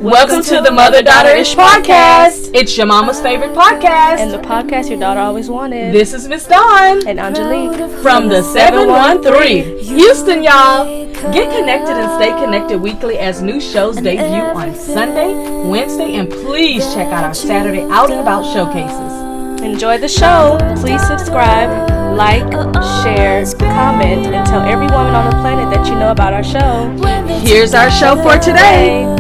Welcome to the Mother-Daughter-ish podcast. It's your mama's favorite podcast. And the podcast your daughter always wanted. This is Miss Dawn. And Aungelique. From the 713. Houston, y'all. Get connected and stay connected weekly as new shows debut on Sunday, Wednesday, and please check out our Saturday Out and About showcases. Enjoy the show. Please subscribe, like, share, comment, and tell every woman on the planet that you know about our show. Here's our show for today.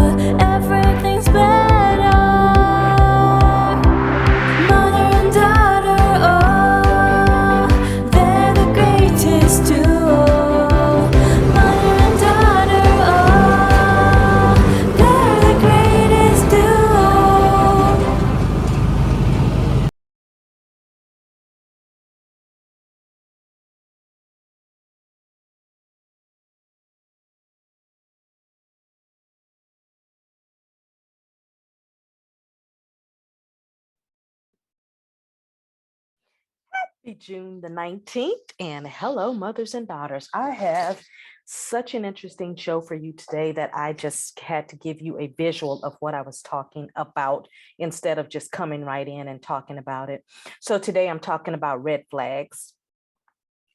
June the 19th, and hello mothers and daughters. I have such an interesting show for you today that I just had to give you a visual of what I was talking about instead of just coming right in and talking about it. So today I'm talking about red flags.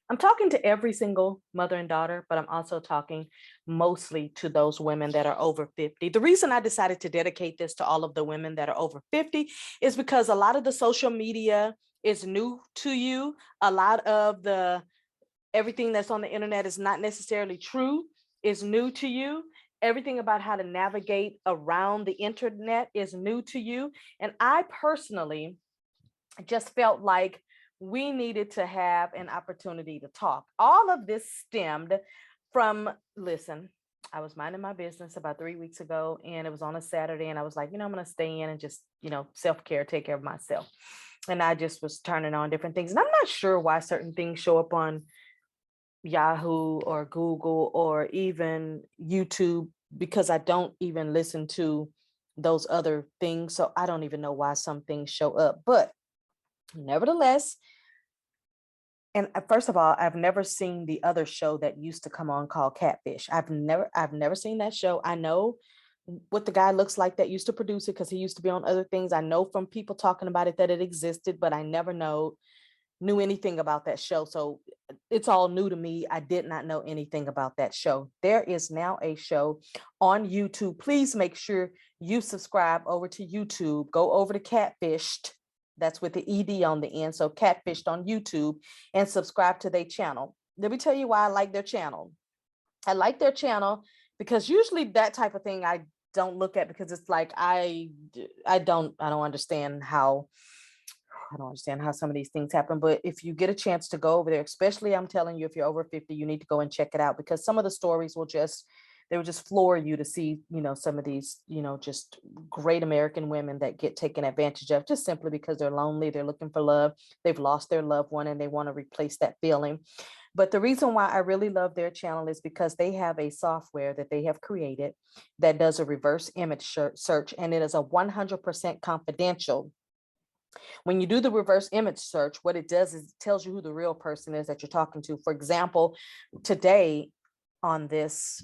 I'm talking to every single mother and daughter, but I'm also talking mostly to those women that are over 50. The reason I decided to dedicate this to all of the women that are over 50 is because a lot of the social media is new to you. A lot of everything that's on the internet is not necessarily true, is new to you. Everything about how to navigate around the internet is new to you. And I personally just felt like we needed to have an opportunity to talk. All of this stemmed from, listen, I was minding my business about 3 weeks ago, and it was on a Saturday, and I was like, I'm going to stay in and just, self-care, take care of myself. And I just was turning on different things. And I'm not sure why certain things show up on Yahoo or Google or even YouTube, because I don't even listen to those other things. So I don't even know why some things show up. But nevertheless, and first of all, I've never seen the other show that used to come on called Catfish. I've never seen that show. I know what the guy looks like that used to produce it because he used to be on other things. I know from people talking about it that it existed, but I never knew anything about that show. So it's all new to me. I did not know anything about that show. There is now a show on YouTube. Please make sure you subscribe over to YouTube. Go over to Catfished. That's with the ED on the end. So Catfished on YouTube, and subscribe to their channel. Let me tell you why I like their channel. I like their channel because usually that type of thing I don't look at, because it's like I don't understand how some of these things happen. But if you get a chance to go over there, especially, I'm telling you, if you're over 50, you need to go and check it out, because some of the stories will just floor you to see, some of these, just great American women that get taken advantage of just simply because they're lonely, they're looking for love, they've lost their loved one, and they want to replace that feeling. But the reason why I really love their channel is because they have a software that they have created that does a reverse image search, and it is a 100% confidential. When you do the reverse image search, what it does is it tells you who the real person is that you're talking to. For example, today on this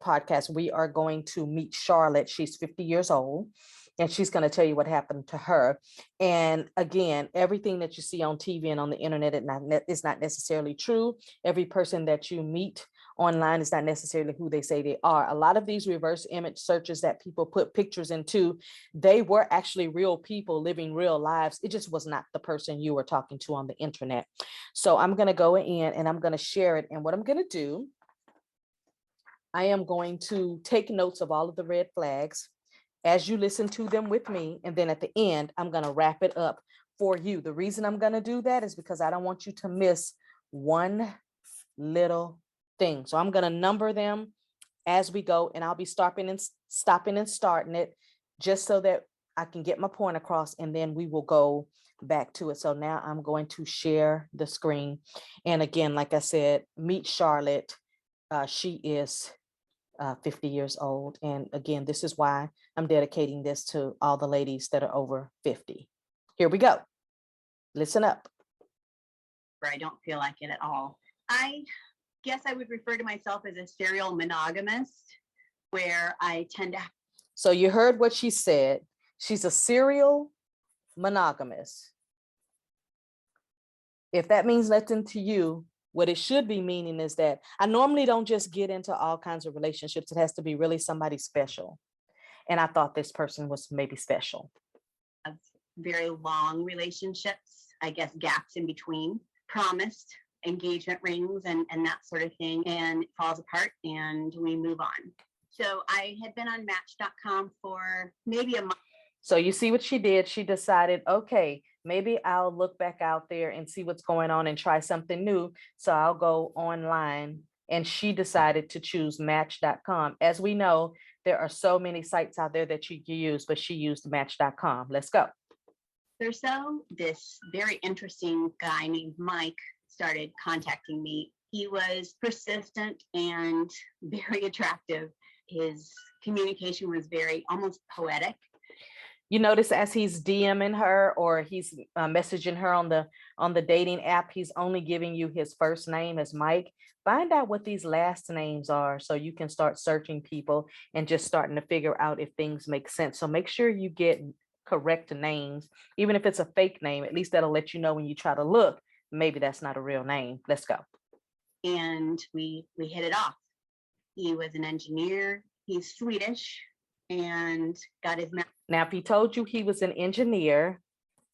podcast, we are going to meet Charolette. She's 50 years old, and she's going to tell you what happened to her. And again, everything that you see on TV and on the internet is not necessarily true. Every person that you meet online is not necessarily who they say they are. A lot of these reverse image searches that people put pictures into, they were actually real people living real lives. It just was not the person you were talking to on the internet. So I'm going to go in and I'm going to share it. And what I'm going to do, I am going to take notes of all of the red flags as you listen to them with me. And then at the end, I'm going to wrap it up for you. The reason I'm going to do that is because I don't want you to miss one little thing. So I'm going to number them as we go, and I'll be stopping and starting it just so that I can get my point across, and then we will go back to it. So now I'm going to share the screen. And again, like I said, meet Charolette. She is 50 years old. And again, this is why I'm dedicating this to all the ladies that are over 50. Here we go. Listen up. I don't feel like it at all. I guess I would refer to myself as a serial monogamist, where I tend to So you heard what she said. She's a serial monogamous. If that means nothing to you, what it should be meaning is that I normally don't just get into all kinds of relationships. It has to be really somebody special. And I thought this person was maybe special. Very long relationships, I guess gaps in between, promised engagement rings and that sort of thing, and it falls apart and we move on. So I had been on Match.com for maybe a month. So you see what she did? She decided, okay, maybe I'll look back out there and see what's going on and try something new. So I'll go online. And she decided to choose Match.com. As we know, there are so many sites out there that you can use, but she used Match.com. Let's go. Or so, this very interesting guy named Mike started contacting me. He was persistent and very attractive. His communication was very almost poetic. You notice as he's DMing her or he's messaging her on the dating app, he's only giving you his first name as Mike. Find out what these last names are so you can start searching people and just starting to figure out if things make sense. So make sure you get correct names, even if it's a fake name. At least that'll let you know when you try to look, maybe that's not a real name. Let's go. And we hit it off. He was an engineer. He's Swedish and got his. Now, if he told you he was an engineer,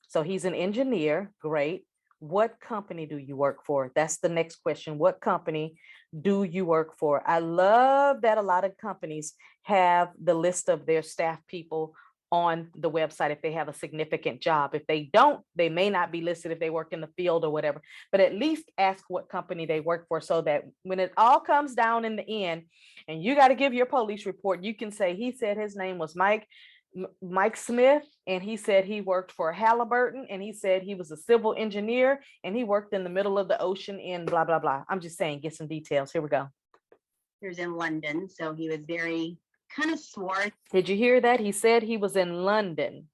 so he's an engineer, great. What company do you work for? That's the next question. What company do you work for? I love that a lot of companies have the list of their staff people on the website if they have a significant job. If they don't, they may not be listed if they work in the field or whatever, but at least ask what company they work for so that when it all comes down in the end and you got to give your police report, you can say, he said his name was Mike Smith, and he said he worked for Halliburton, and he said he was a civil engineer, and he worked in the middle of the ocean in blah, blah, blah. I'm just saying, get some details. Here we go. He was in London, so he was very kind of swore. Did you hear that? He said he was in London.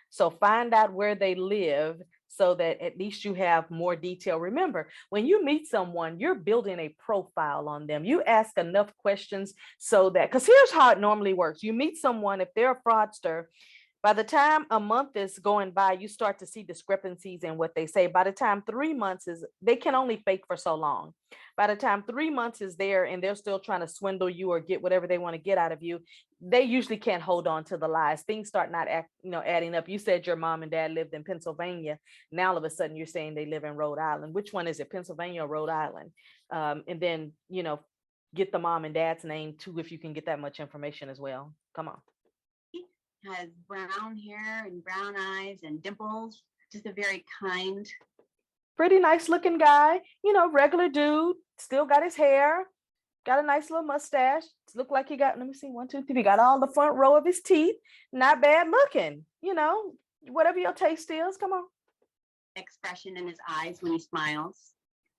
So find out where they live so that at least you have more detail. Remember, when you meet someone, you're building a profile on them. You ask enough questions so that, because here's how it normally works. You meet someone, if they're a fraudster, by the time a month is going by, you start to see discrepancies in what they say. By the time 3 months is, they can only fake for so long. By the time 3 months is there and they're still trying to swindle you or get whatever they want to get out of you, they usually can't hold on to the lies. Things start not adding up. You said your mom and dad lived in Pennsylvania. Now all of a sudden you're saying they live in Rhode Island. Which one is it, Pennsylvania or Rhode Island? And then, get the mom and dad's name too, if you can get that much information as well. Come on. Has brown hair and brown eyes and dimples, just a very kind, pretty nice looking guy, regular dude, still got his hair, got a nice little mustache. Look like he got, let me see, 1, 2, 3, he got all the front row of his teeth, not bad looking, whatever your taste is, come on. Expression in his eyes when he smiles.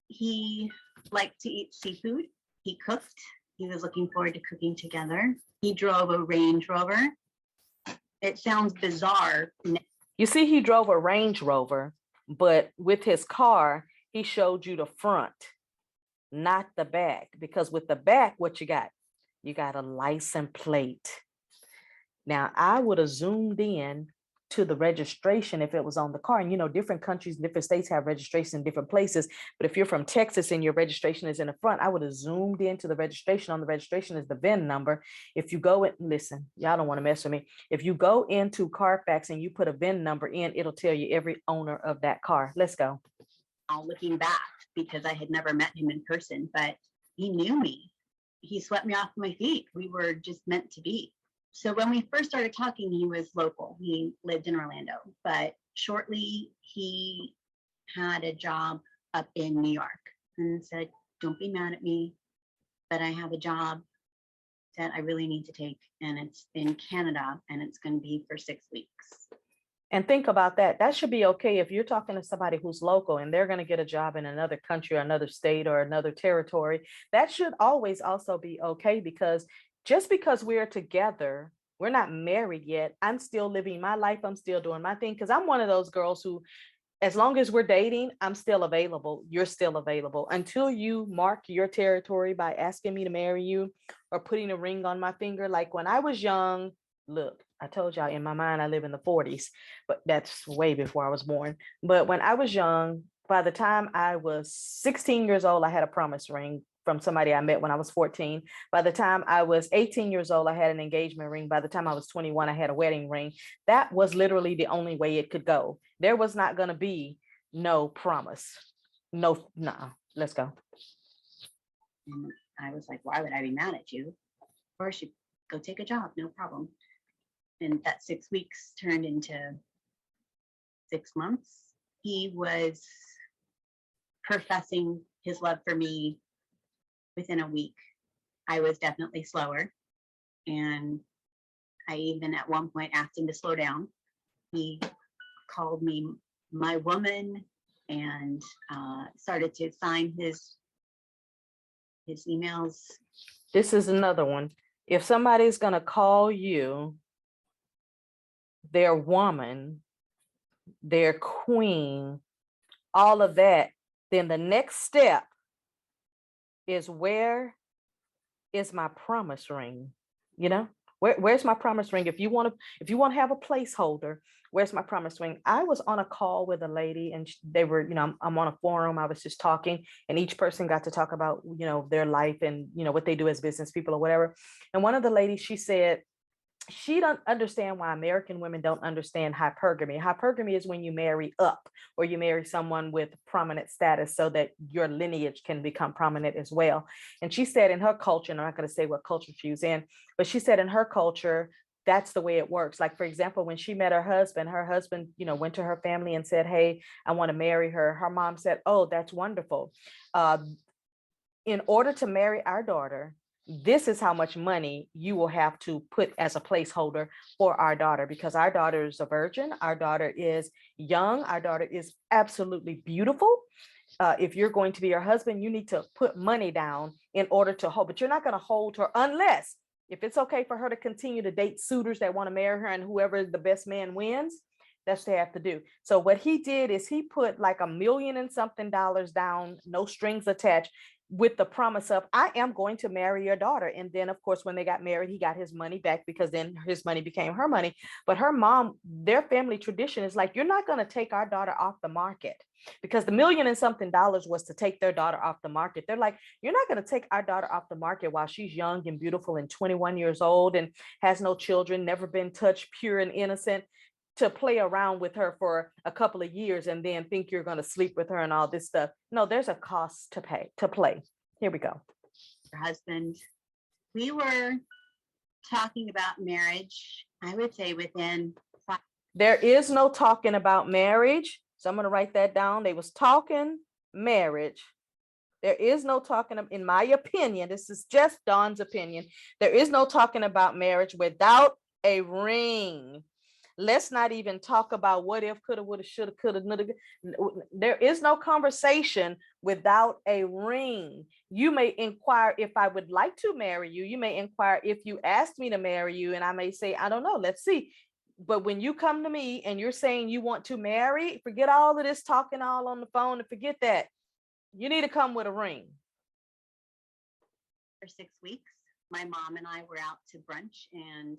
He liked to eat seafood. He cooked. He was looking forward to cooking together. He drove a Range Rover. It sounds bizarre. You see, he drove a Range Rover, but with his car, he showed you the front, not the back, because with the back, what you got? You got a license plate. Now, I would have zoomed in to the registration if it was on the car. And different countries, different states have registration in different places. But if you're from Texas and your registration is in the front, I would have zoomed into the registration. On the registration is the VIN number. If you go and listen, y'all don't want to mess with me. If you go into Carfax and you put a VIN number in, it'll tell you every owner of that car. Let's go. Looking back, because I had never met him in person, but he knew me. He swept me off my feet. We were just meant to be. So when we first started talking, he was local. He lived in Orlando, but shortly he had a job up in New York and said, don't be mad at me, but I have a job that I really need to take. And it's in Canada and it's going to be for 6 weeks. And think about that. That should be okay if you're talking to somebody who's local and they're going to get a job in another country or another state or another territory. That should always also be okay, because just because we're together, we're not married yet. I'm still living my life. I'm still doing my thing, because I'm one of those girls who, as long as we're dating, I'm still available. You're still available until you mark your territory by asking me to marry you or putting a ring on my finger. Like when I was young, look, I told y'all in my mind, I live in the 40s, but that's way before I was born. But when I was young, by the time I was 16 years old, I had a promise ring from somebody I met when I was 14. By the time I was 18 years old, I had an engagement ring. By the time I was 21, I had a wedding ring. That was literally the only way it could go. There was not going to be no promise. No, nah, let's go. And I was like, why would I be mad at you? Of course, you go take a job, no problem. And that 6 weeks turned into 6 months. He was professing his love for me within a week. I was definitely slower. And I even at one point asked him to slow down. He called me my woman and started to sign his emails. This is another one. If somebody's going to call you their woman, their queen, all of that, then the next step is, where is my promise ring? You know, where's my promise ring? If you want to have a placeholder, where's my promise ring? I was on a call with a lady and they were, I'm on a forum. I was just talking and each person got to talk about, their life and, what they do as business people or whatever. And one of the ladies, she said, she don't understand why American women don't understand hypergamy. Hypergamy is when you marry up or you marry someone with prominent status so that your lineage can become prominent as well. And she said in her culture, and I'm not going to say what culture she was in, but she said in her culture, that's the way it works. Like, for example, when she met her husband, went to her family and said, hey, I want to marry her. Her mom said, oh, that's wonderful. In order to marry our daughter, this is how much money you will have to put as a placeholder for our daughter, because our daughter is a virgin. Our daughter is young. Our daughter is absolutely beautiful. If you're going to be her husband, you need to put money down in order to hold, but you're not going to hold her unless, if it's okay for her to continue to date suitors that want to marry her and whoever the best man wins, that's what they have to do. So what he did is he put like $1 million and something down, no strings attached, with the promise of, I am going to marry your daughter. And then of course, when they got married, he got his money back because then his money became her money. But her mom, their family tradition is like, you're not going to take our daughter off the market, because the $1 million and something was to take their daughter off the market. They're like, you're not going to take our daughter off the market while she's young and beautiful and 21 years old and has no children, never been touched, pure and innocent, to play around with her for a couple of years and then think you're going to sleep with her and all this stuff. No, there's a cost to pay to play. Here we go. Her husband, we were talking about marriage, I would say within 5. There is no talking about marriage. So I'm going to write that down. They was talking marriage. There is no talking, in my opinion, this is just Dawn's opinion. There is no talking about marriage without a ring. Let's not even talk about what if, coulda, woulda, shoulda, coulda. There is no conversation without a ring. You may inquire if I would like to marry you. You may inquire if you asked me to marry you, and I may say, I don't know, let's see. But when you come to me and you're saying you want to marry, forget all of this talking all on the phone and forget that. You need to come with a ring. For 6 weeks, my mom and I were out to brunch and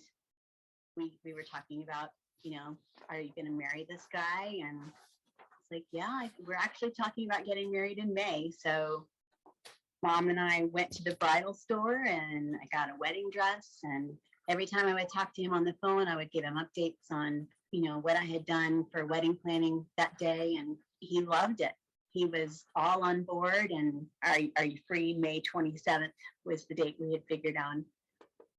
we were talking about, are you going to marry this guy? And it's like, yeah, we're actually talking about getting married in May. So mom and I went to the bridal store and I got a wedding dress. And every time I would talk to him on the phone, I would give him updates on, what I had done for wedding planning that day. And he loved it. He was all on board. And are you free? May 27th was the date we had figured on.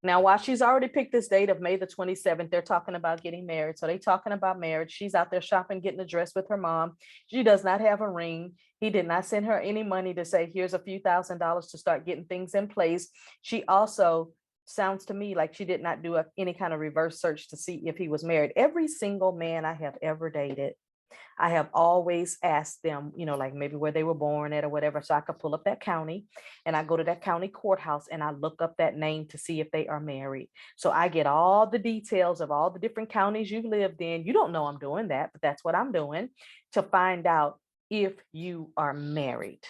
Now, while she's already picked this date of May the 27th, they're talking about getting married. So they're talking about marriage. She's out there shopping, getting a dress with her mom. She does not have a ring. He did not send her any money to say, here's a few $1,000s to start getting things in place. She also sounds to me like she did not do any kind of reverse search to see if he was married. Every single man I have ever dated, I have always asked them, like maybe where they were born at or whatever, so I could pull up that county, and I go to that county courthouse and I look up that name to see if they are married. So I get all the details of all the different counties you've lived in. You don't know I'm doing that, but that's what I'm doing to find out if you are married.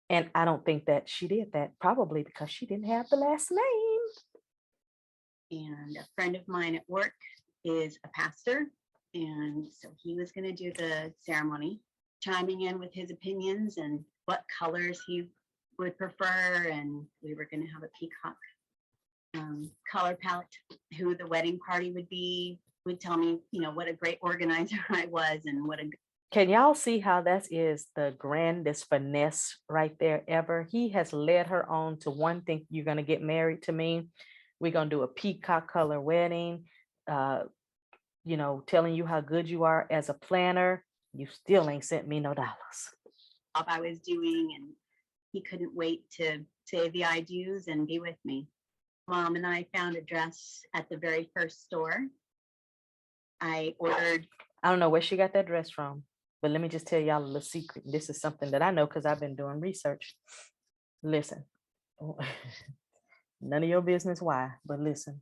And I don't think that she did that, probably because she didn't have the last name. And a friend of mine at work is a pastor. And so he was going to do the ceremony, chiming in with his opinions and what colors he would prefer. And we were going to have a peacock color palette. Who the wedding party would be, would tell me, what a great organizer I was and what a. Can y'all see how that is the grandest finesse right there ever? He has led her on to one thing. You're going to get married to me. We're going to do a peacock color wedding, telling you how good you are as a planner. You still ain't sent me no dollars. I was doing, and he couldn't wait to say the I do's and be with me. Mom and I found a dress at the very first store. I don't know where she got that dress from, but let me just tell y'all a little secret. This is something that I know because I've been doing research. Listen, none of your business why, but listen.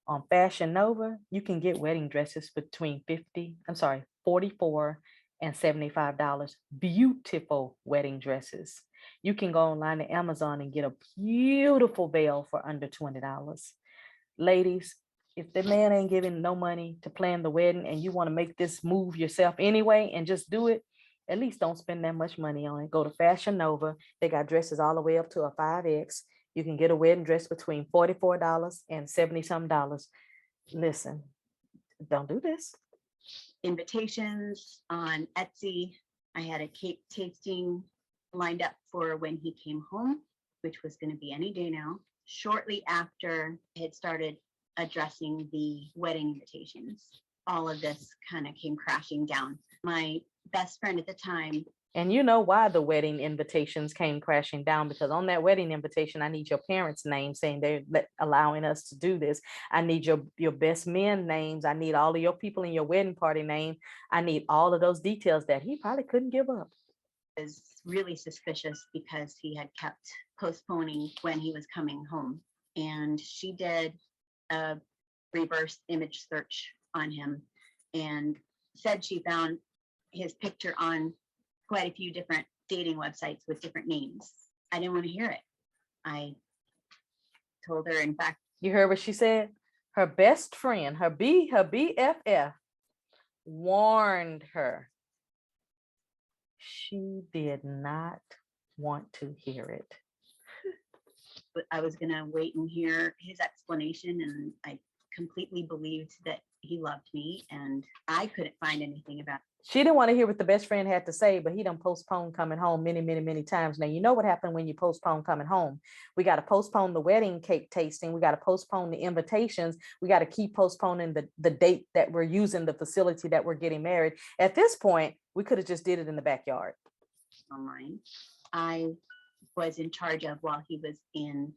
On Fashion Nova, you can get wedding dresses between $44 and $75. Beautiful wedding dresses. You can go online to Amazon and get a beautiful veil for under $20. Ladies, if the man ain't giving no money to plan the wedding and you want to make this move yourself anyway and just do it, at least don't spend that much money on it. Go to Fashion Nova. They got dresses all the way up to a 5X. You can get a wedding dress between $44 and $70-some. Listen, don't do this. Invitations on Etsy. I had a cake tasting lined up for when he came home, which was going to be any day now. Shortly after I had started addressing the wedding invitations, all of this kind of came crashing down. My best friend at the time. And you know why the wedding invitations came crashing down? Because on that wedding invitation, I need your parents' names saying they're allowing us to do this. I need your best men names. I need all of your people in your wedding party name. I need all of those details that he probably couldn't give up. Was really suspicious because he had kept postponing when he was coming home. And she did a reverse image search on him and said she found his picture on quite a few different dating websites with different names. I didn't want to hear it. I told her, in fact. You heard what she said? Her best friend, her BFF, warned her. She did not want to hear it. But I was going to wait and hear his explanation, and I completely believed that he loved me, and I couldn't find anything about it. She didn't want to hear what the best friend had to say, but he done postponed coming home many, many, many times. Now, you know what happened when you postpone coming home. We got to postpone the wedding cake tasting. We got to postpone the invitations. We got to keep postponing the date that we're using, the facility that we're getting married. At this point, we could have just did it in the backyard. Online. I was in charge of while he was in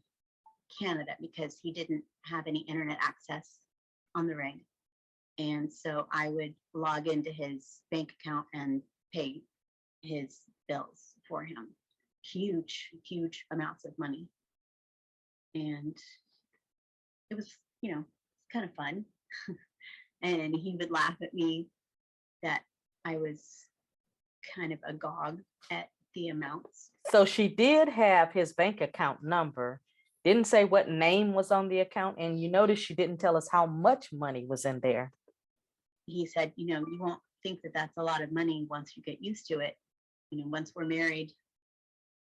Canada because he didn't have any internet access on the rig. And so I would log into his bank account and pay his bills for him. Huge, huge amounts of money. And it was, kind of fun. And he would laugh at me that I was kind of agog at the amounts. So she did have his bank account number, didn't say what name was on the account. And you notice she didn't tell us how much money was in there. He said, you won't think that that's a lot of money once you get used to it. Once we're married,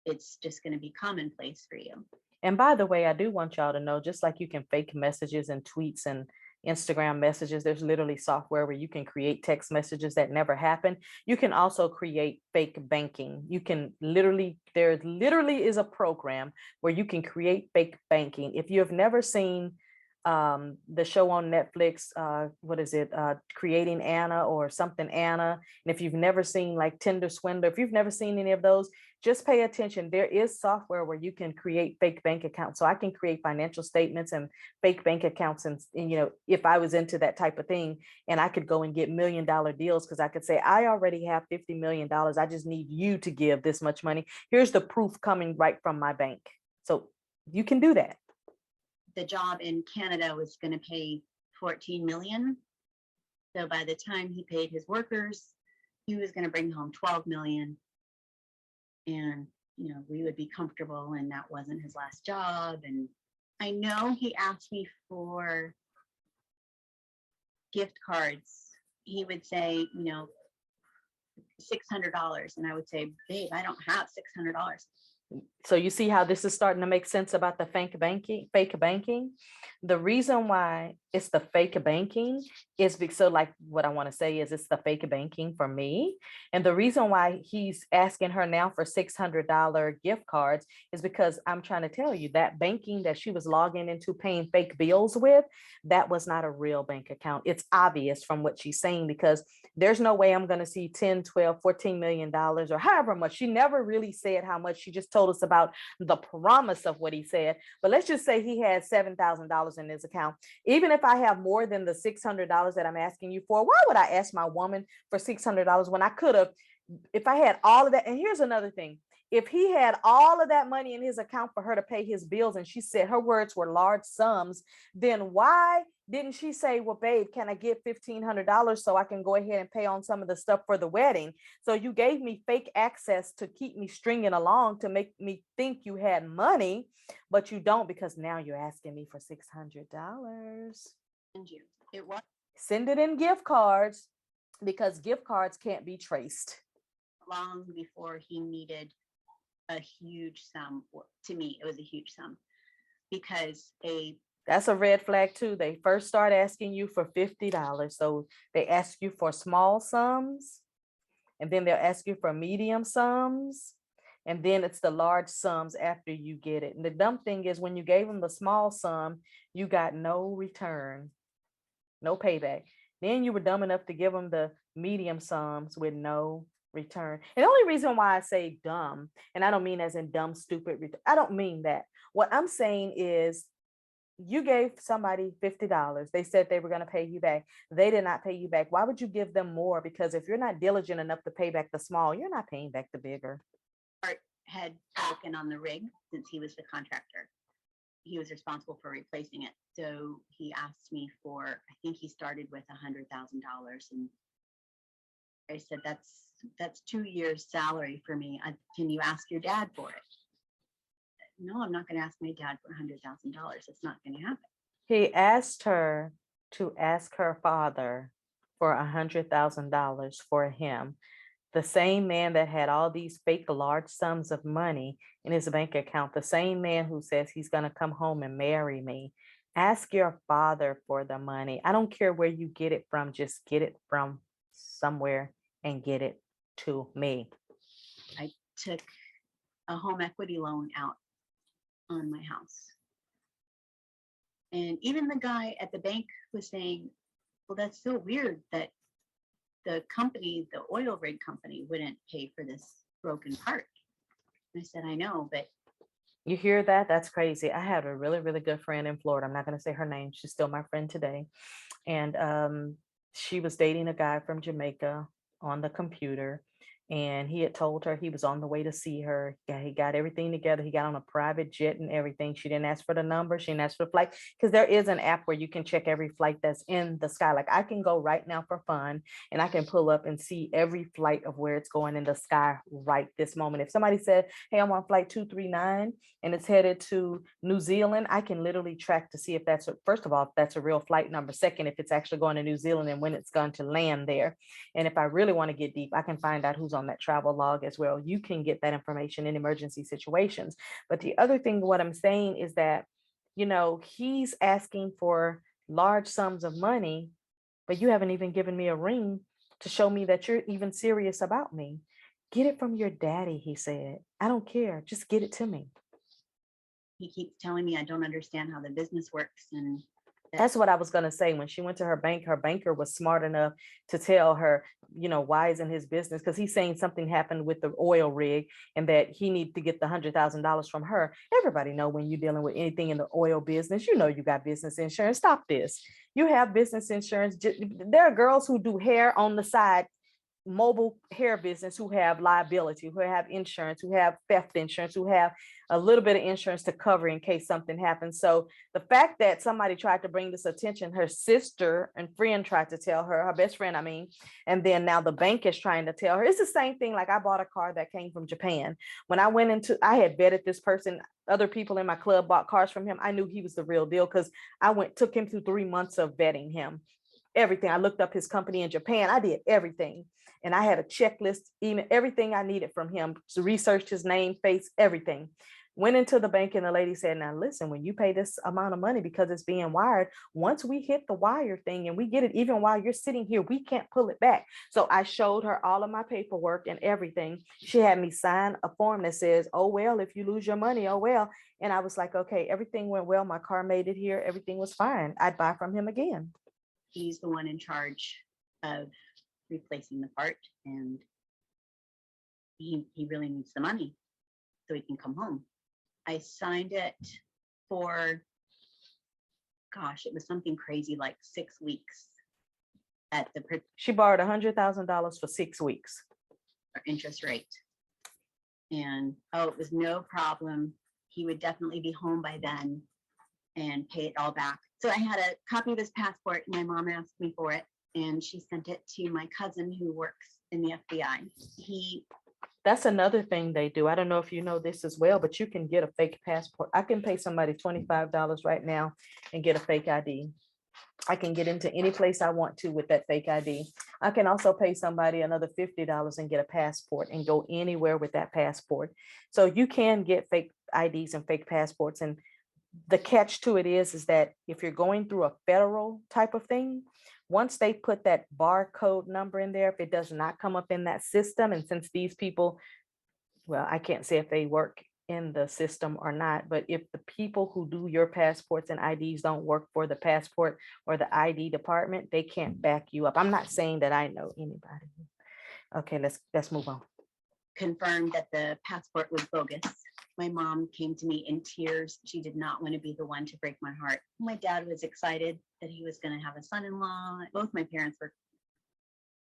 it's just going to be commonplace for you. And by the way, I do want y'all to know, just like you can fake messages and tweets and Instagram messages, there's literally software where you can create text messages that never happen. You can also create fake banking. You can there literally is a program where you can create fake banking. If you have never seen the show on Netflix, what is it, Creating Anna or something Anna, and if you've never seen like Tinder Swindler, if you've never seen any of those, just pay attention. There is software where you can create fake bank accounts. So I can create financial statements and fake bank accounts, and if I was into that type of thing, and I could go and get $1 million deals, because I could say, I already have $50 million. I just need you to give this much money. Here's the proof coming right from my bank. So you can do that. The job in Canada was going to pay $14 million. So by the time he paid his workers, he was going to bring home $12 million. And, we would be comfortable, and that wasn't his last job. And I know he asked me for gift cards. He would say, you know, $600. And I would say, babe, I don't have $600. So you see how this is starting to make sense about the fake banking, fake banking. The reason why it's the fake banking is because, so like what I want to say is it's the fake banking for me. And the reason why he's asking her now for $600 gift cards is because I'm trying to tell you that banking that she was logging into paying fake bills with, that was not a real bank account. It's obvious from what she's saying, because there's no way I'm going to see 10, 12, $14 million or however much. She never really said how much. She just told us about the promise of what he said. But let's just say he had $7,000 in his account. Even if I have more than the $600 that I'm asking you for, why would I ask my woman for $600 when I could have, if I had all of that? And here's another thing. If he had all of that money in his account for her to pay his bills, and she said her words were large sums, then why didn't she say, well, babe, can I get $1,500 so I can go ahead and pay on some of the stuff for the wedding? So you gave me fake access to keep me stringing along to make me think you had money, but you don't, because now you're asking me for $600. And you, it was Send it in gift cards, because gift cards can't be traced. long before he needed a huge sum. To me, it was a huge sum, because That's a red flag too. They first start asking you for $50. So they ask you for small sums, and then they'll ask you for medium sums, and then it's the large sums after you get it. And the dumb thing is, when you gave them the small sum, you got no return, no payback. Then you were dumb enough to give them the medium sums with no return. And the only reason why I say dumb, and I don't mean as in dumb, stupid, I don't mean that. What I'm saying is, you gave somebody $50. They said they were going to pay you back. They did not pay you back. Why would you give them more? Because if you're not diligent enough to pay back the small, you're not paying back the bigger. Art had broken on the rig since he was the contractor. He was responsible for replacing it. So he asked me for, I think he started with $100,000. And I said, that's 2 years salary for me. Can you ask your dad for it? No, I'm not going to ask my dad for $100,000. It's not going to happen. He asked her to ask her father for $100,000 for him. The same man that had all these fake large sums of money in his bank account, the same man who says he's going to come home and marry me. Ask your father for the money. I don't care where you get it from. Just get it from somewhere and get it to me. I took a home equity loan out on my house. And even the guy at the bank was saying, well, that's so weird that the company, the oil rig company, wouldn't pay for this broken part. And I said, I know, but you hear that? That's crazy. I had a really, really good friend in Florida. I'm not going to say her name. She's still my friend today. And she was dating a guy from Jamaica on the computer. And he had told her he was on the way to see her. Yeah, he got everything together. He got on a private jet and everything. She didn't ask for the number. She didn't ask for the flight, because there is an app where you can check every flight that's in the sky. Like, I can go right now for fun and I can pull up and see every flight of where it's going in the sky right this moment. If somebody said, hey, I'm on flight 239 and it's headed to New Zealand, I can literally track to see if that's, first of all, if that's a real flight number. Second, if it's actually going to New Zealand and when it's going to land there. And if I really want to get deep, I can find out who's on that travel log as well. You can get that information in emergency situations. But the other thing, what I'm saying is that, you know, he's asking for large sums of money, but you haven't even given me a ring to show me that you're even serious about me. Get it from your daddy, he said. I don't care. Just get it to me. he keeps telling me I don't understand how the business works. And that's what I was going to say. When she went to her bank, her banker was smart enough to tell her, you know, why isn't his business? Because he's saying something happened with the oil rig and that he needed to get the $100,000 from her. Everybody know when you're dealing with anything in the oil business, you know, you got business insurance. Stop this. You have business insurance. There are girls who do hair on the side mobile hair business who have liability, who have insurance, who have theft insurance, who have a little bit of insurance to cover in case something happens. So the fact that somebody tried to bring this attention, her sister and friend tried to tell her, her best friend, I mean, and then now the bank is trying to tell her. It's the same thing. Like I bought a car that came from Japan. When I went into, I had vetted this person. Other people in my club bought cars from him. I knew he was the real deal because took him through 3 months of vetting him. Everything. I looked up his company in Japan. I did everything. And I had a checklist, even everything I needed from him. So researched his name, face, everything. Went into the bank and the lady said, now listen, when you pay this amount of money because it's being wired, once we hit the wire thing and we get it, even while you're sitting here, we can't pull it back. So I showed her all of my paperwork and everything. She had me sign a form that says, oh, well, if you lose your money, oh, well. And I was like, okay, everything went well. My car made it here. Everything was fine. I'd buy from him again. He's the one in charge of replacing the part, and he really needs the money so he can come home. I signed it for, gosh, it was something crazy like 6 weeks at the She borrowed $100,000 for 6 weeks. Interest rate. And oh, it was no problem. He would definitely be home by then and pay it all back. So I had a copy of his passport. My mom asked me for it, and she sent it to my cousin who works in the FBI. That's another thing they do. I don't know if you know this as well, but you can get a fake passport. I can pay somebody $25 right now and get a fake ID. I can get into any place I want to with that fake ID. I can also pay somebody another $50 and get a passport and go anywhere with that passport. So you can get fake IDs and fake passports. And the catch to it is that if you're going through a federal type of thing, once they put that barcode number in there, if it does not come up in that system, and since these people, well, I can't say if they work in the system or not, but if the people who do your passports and IDs don't work for the passport or the ID department, they can't back you up. I'm not saying that I know anybody. Okay, let's move on. Confirmed that the passport was bogus. My mom came to me in tears. She did not want to be the one to break my heart. My dad was excited that he was going to have a son-in-law. Both my parents were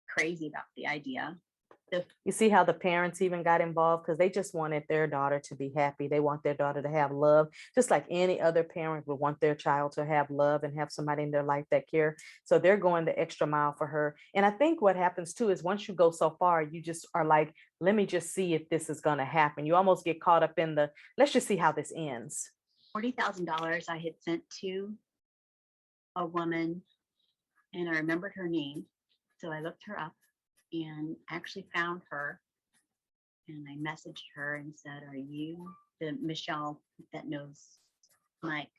crazy about the idea. You see how the parents even got involved because they just wanted their daughter to be happy. They want their daughter to have love, just like any other parent would want their child to have love and have somebody in their life that care. So they're going the extra mile for her. And I think what happens too is once you go so far, you just are like, let me just see if this is going to happen. You almost get caught up in the, let's just see how this ends. $40,000 I had sent to a woman, and I remembered her name. So I looked her up and actually found her, and I messaged her and said, are you the Michelle that knows Mike?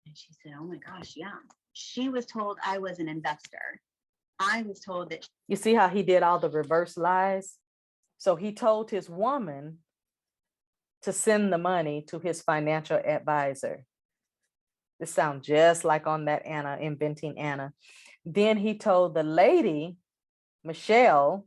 And she said, oh my gosh, yeah. She was told I was an investor. I was told that. You see how he did all the reverse lies? So he told his woman to send the money to his financial advisor. This sounds just like on that Anna, Inventing Anna. Then he told the lady, Michelle,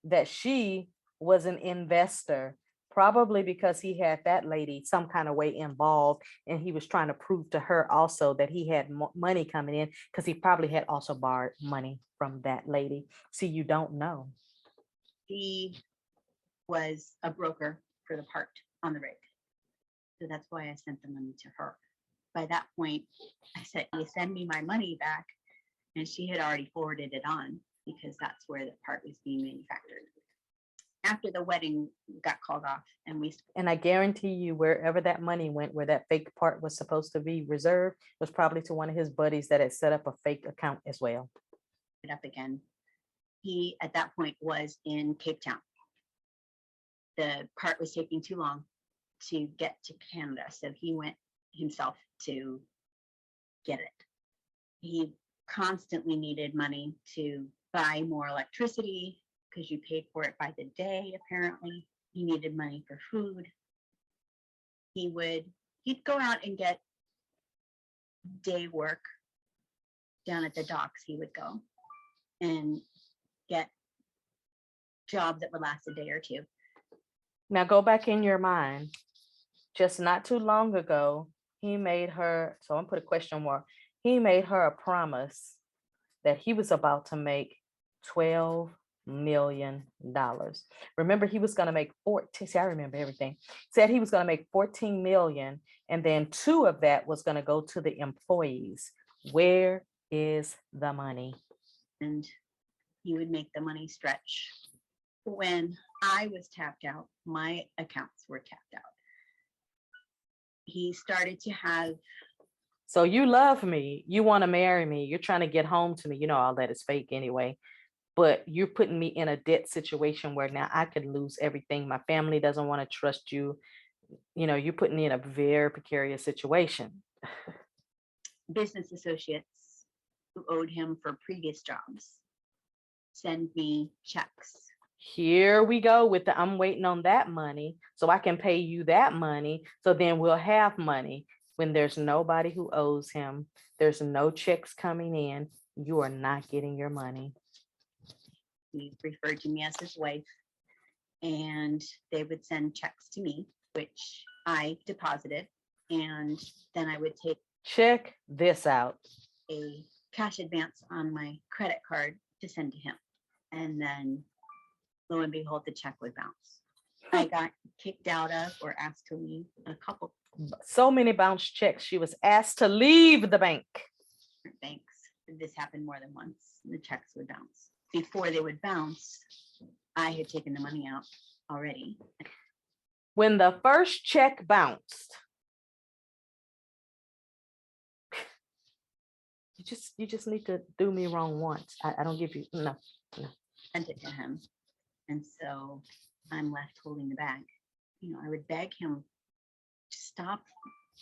that she was an investor, probably because he had that lady some kind of way involved, and he was trying to prove to her also that he had money coming in because he probably had also borrowed money from that lady. See, you don't know. He was a broker for the part on the rig. So that's why I sent the money to her. By that point, I said, you send me my money back. And she had already forwarded it on because that's where the part was being manufactured. After the wedding got called off, and I guarantee you wherever that money went, where that fake part was supposed to be reserved, was probably to one of his buddies that had set up a fake account as well. Up again. He at that point was in Cape Town. The part was taking too long to get to Canada, so he went himself to get it. He constantly needed money to buy more electricity because you paid for it by the day, apparently. He needed money for food. He'd go out and get day work down at the docks. He would go and get jobs that would last a day or two. Now go back in your mind. Just not too long ago, he made her, so I'm gonna put a question mark. He made her a promise that he was about to make $12 million. Remember, he was going to make 14. See, I remember everything. Said he was going to make 14 million, and then 2 of that was going to go to the employees. Where is the money? And he would make the money stretch. When I was tapped out, my accounts were tapped out. He started to have. So you love me, you want to marry me, you're trying to get home to me. You know, all that is fake anyway. But you're putting me in a debt situation where now I could lose everything. My family doesn't want to trust you. You know, you're putting me in a very precarious situation. Business associates who owed him for previous jobs send me checks. Here we go with the I'm waiting on that money so I can pay you that money. So then we'll have money. When there's nobody who owes him, there's no checks coming in, you are not getting your money. He referred to me as his wife, and they would send checks to me, which I deposited, and then I would take. Check this out. A cash advance on my credit card to send to him. And then lo and behold, the check would bounce. I got kicked out of or asked to leave a couple. So many bounce checks. She was asked to leave the bank. Banks. This happened more than once. The checks would bounce. Before they would bounce, I had taken the money out already. When the first check bounced, you just need to do me wrong once. I don't give you no. Sent it to him. And so I'm left holding the bag. You know, I would beg him to stop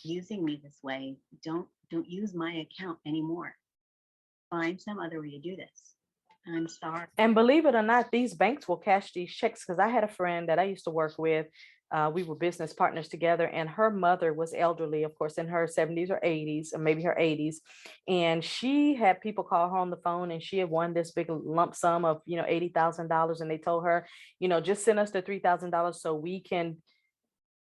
using me this way. Don't use my account anymore. Find some other way to do this. I'm sorry. And believe it or not, these banks will cash these checks, because I had a friend that I used to work with. We were business partners together, and her mother was elderly, of course, in her 70s or 80s, or maybe her 80s. And she had people call her on the phone, and she had won this big lump sum of, $80,000. And they told her, just send us the $3,000 so we can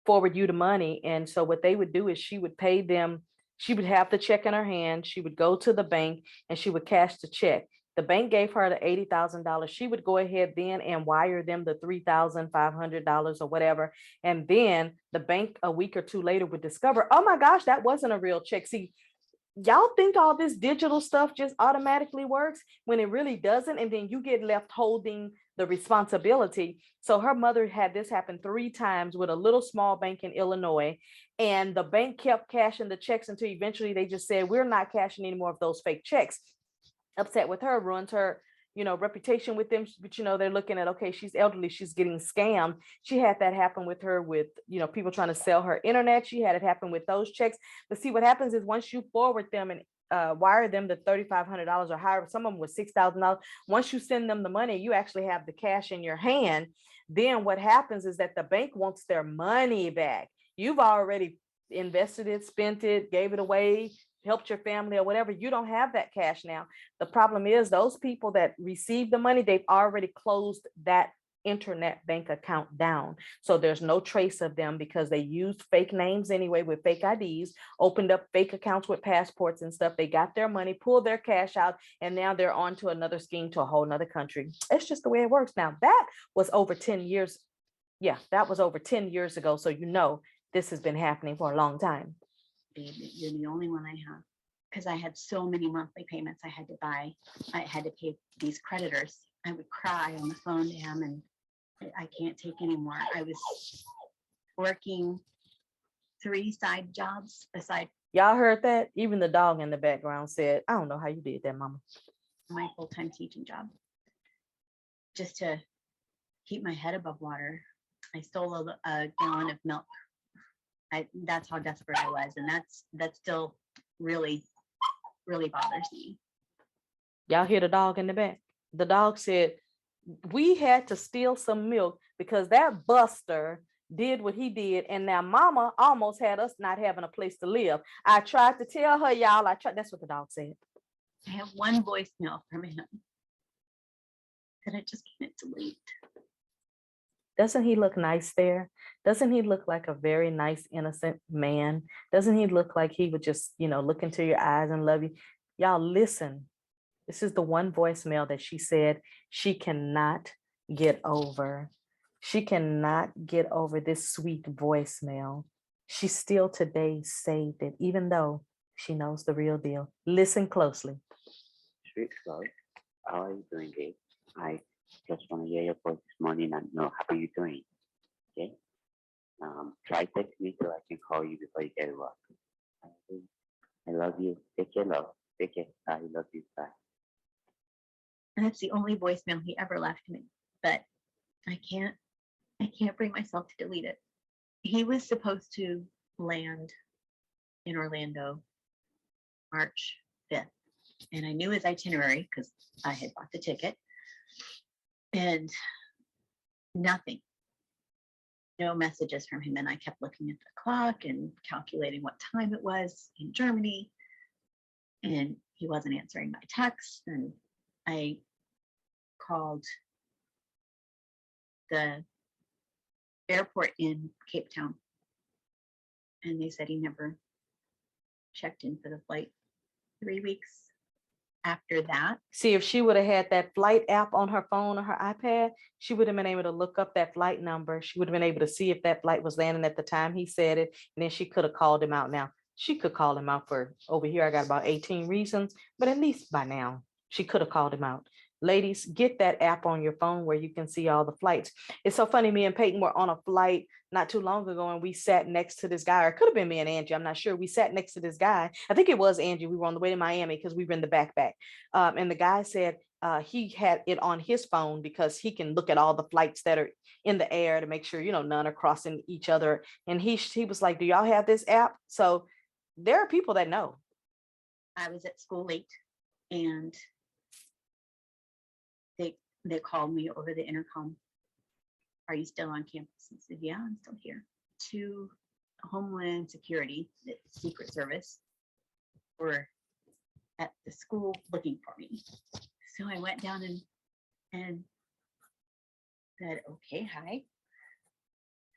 forward you the money. And so what they would do is she would pay them. She would have the check in her hand. She would go to the bank and she would cash the check. The bank gave her the $80,000. She would go ahead then and wire them the $3,500 or whatever. And then the bank a week or two later would discover, oh my gosh, that wasn't a real check. See, y'all think all this digital stuff just automatically works when it really doesn't. And then you get left holding the responsibility. So her mother had this happen 3 times with a little small bank in Illinois. And the bank kept cashing the checks until eventually they just said, we're not cashing any more of those fake checks. Upset with her, ruins her, reputation with them. But, they're looking at, okay, she's elderly, she's getting scammed. She had that happen with her with, people trying to sell her internet. She had it happen with those checks. But see, what happens is once you forward them and wire them the $3,500 or however, some of them was $6,000. Once you send them the money, you actually have the cash in your hand. Then what happens is that the bank wants their money back. You've already invested it, spent it, gave it away, helped your family or whatever. You don't have that cash now. The problem is those people that receive the money, they've already closed that internet bank account down. So there's no trace of them because they used fake names anyway with fake IDs, opened up fake accounts with passports and stuff. They got their money, pulled their cash out, and now they're on to another scheme to a whole nother country. It's just the way it works. Now that was over 10 years. Yeah, that was over 10 years ago. So this has been happening for a long time. Babe, you're the only one I have, because I had so many monthly payments I had to buy. I had to pay these creditors. I would cry on the phone to him, and I can't take anymore. I was working 3 side jobs aside. Y'all heard that? Even the dog in the background said, I don't know how you did that, mama. My full-time teaching job, just to keep my head above water. I stole a gallon of milk. That's how desperate I was. And that still really, really bothers me. Y'all hear the dog in the back? The dog said, we had to steal some milk because that buster did what he did. And now mama almost had us not having a place to live. I tried to tell her, y'all, that's what the dog said. I have one voicemail from him that I just can't delete. Doesn't he look nice there? Doesn't he look like a very nice, innocent man? Doesn't he look like he would just, look into your eyes and love you? Y'all listen. This is the one voicemail that she said she cannot get over. She cannot get over this sweet voicemail. She still today saved it, even though she knows the real deal. Listen closely. Sweet love, how are you doing, Dave? I just want to hear your voice this morning and know how you doing. Okay? Try text me so I can call you before you get to work. I love you. Take care, love. Take care. I love you. Bye. And that's the only voicemail he ever left me. But I can't bring myself to delete it. He was supposed to land in Orlando March 5th. And I knew his itinerary because I had bought the ticket. And nothing. No messages from him. And I kept looking at the clock and calculating what time it was in Germany. And he wasn't answering my texts. And I called the airport in Cape Town. And they said he never checked in for the flight. 3 weeks after that. See, if she would have had that flight app on her phone or her iPad, she would have been able to look up that flight number. She would have been able to see if that flight was landing at the time he said it. And then she could have called him out. Now, she could call him out for over here. I got about 18 reasons, but at least by now she could have called him out. Ladies, get that app on your phone where you can see all the flights. It's so funny. Me and Paiton were on a flight not too long ago and we sat next to this guy, or it could have been me and Angie. I'm not sure. We sat next to this guy. I think it was Angie. We were on the way to Miami because we were in the backpack. And the guy said he had it on his phone because he can look at all the flights that are in the air to make sure, none are crossing each other. And he was like, do y'all have this app? So there are people that know. I was at school late and they called me over the intercom. Are you still on campus? I said, yeah, I'm still here. To Homeland Security, the Secret Service, were at the school looking for me. So I went down and said, okay, hi.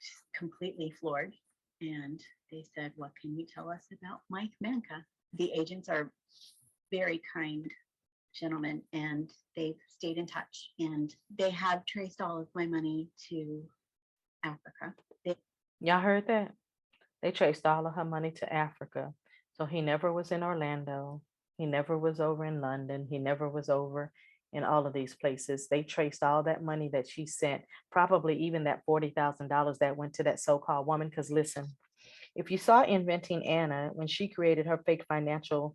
Just completely floored. And they said, what can you tell us about Mike Manka? The agents are very kind gentlemen, and they've stayed in touch, and they have traced all of my money to Africa. Y'all heard that? They traced all of her money to Africa. So he never was in Orlando. He never was over in London. He never was over in all of these places. They traced all that money that she sent, probably even that $40,000 that went to that so-called woman. Because listen, if you saw Inventing Anna, when she created her fake financial